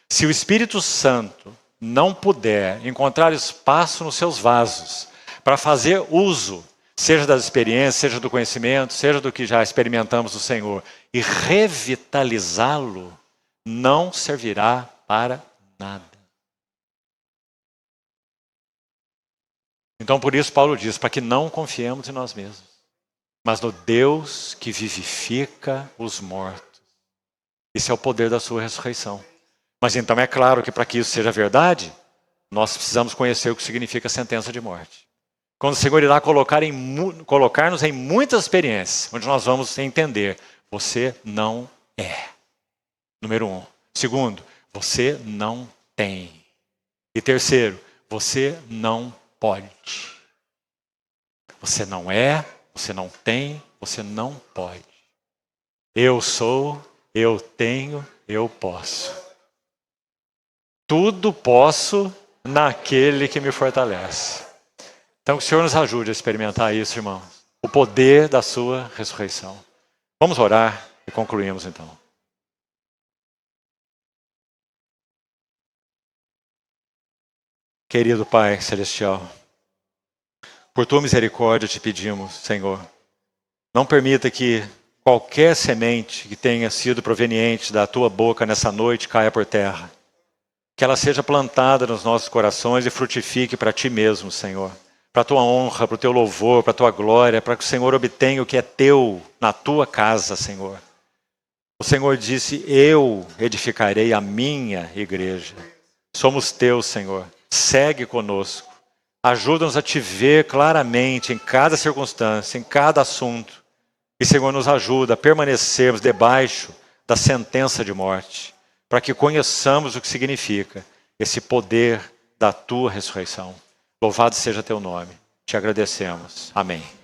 Se o Espírito Santo não puder encontrar espaço nos seus vasos para fazer uso, seja das experiências, seja do conhecimento, seja do que já experimentamos do Senhor, e revitalizá-lo, não servirá para nada. Então, por isso, Paulo diz, para que não confiemos em nós mesmos, mas no Deus que vivifica os mortos. Esse é o poder da sua ressurreição. Mas então é claro que para que isso seja verdade, nós precisamos conhecer o que significa sentença de morte. Quando o Senhor irá colocar-nos em muitas experiências, onde nós vamos entender, você não é. Número 1. Segundo, você não tem. E terceiro, você não pode. Você não é, você não tem, você não pode. Eu sou, eu tenho, eu posso. Tudo posso naquele que me fortalece. Então que o Senhor nos ajude a experimentar isso, irmãos. O poder da sua ressurreição. Vamos orar e concluímos então. Querido Pai Celestial, por tua misericórdia te pedimos, Senhor, não permita que qualquer semente que tenha sido proveniente da tua boca nessa noite caia por terra. Que ela seja plantada nos nossos corações e frutifique para ti mesmo, Senhor. Para a tua honra, para o teu louvor, para a tua glória, para que o Senhor obtenha o que é teu na tua casa, Senhor. O Senhor disse, eu edificarei a minha igreja. Somos teus, Senhor. Segue conosco. Ajuda-nos a te ver claramente em cada circunstância, em cada assunto. E, Senhor, nos ajuda a permanecermos debaixo da sentença de morte, para que conheçamos o que significa esse poder da tua ressurreição. Louvado seja teu nome. Te agradecemos. Amém.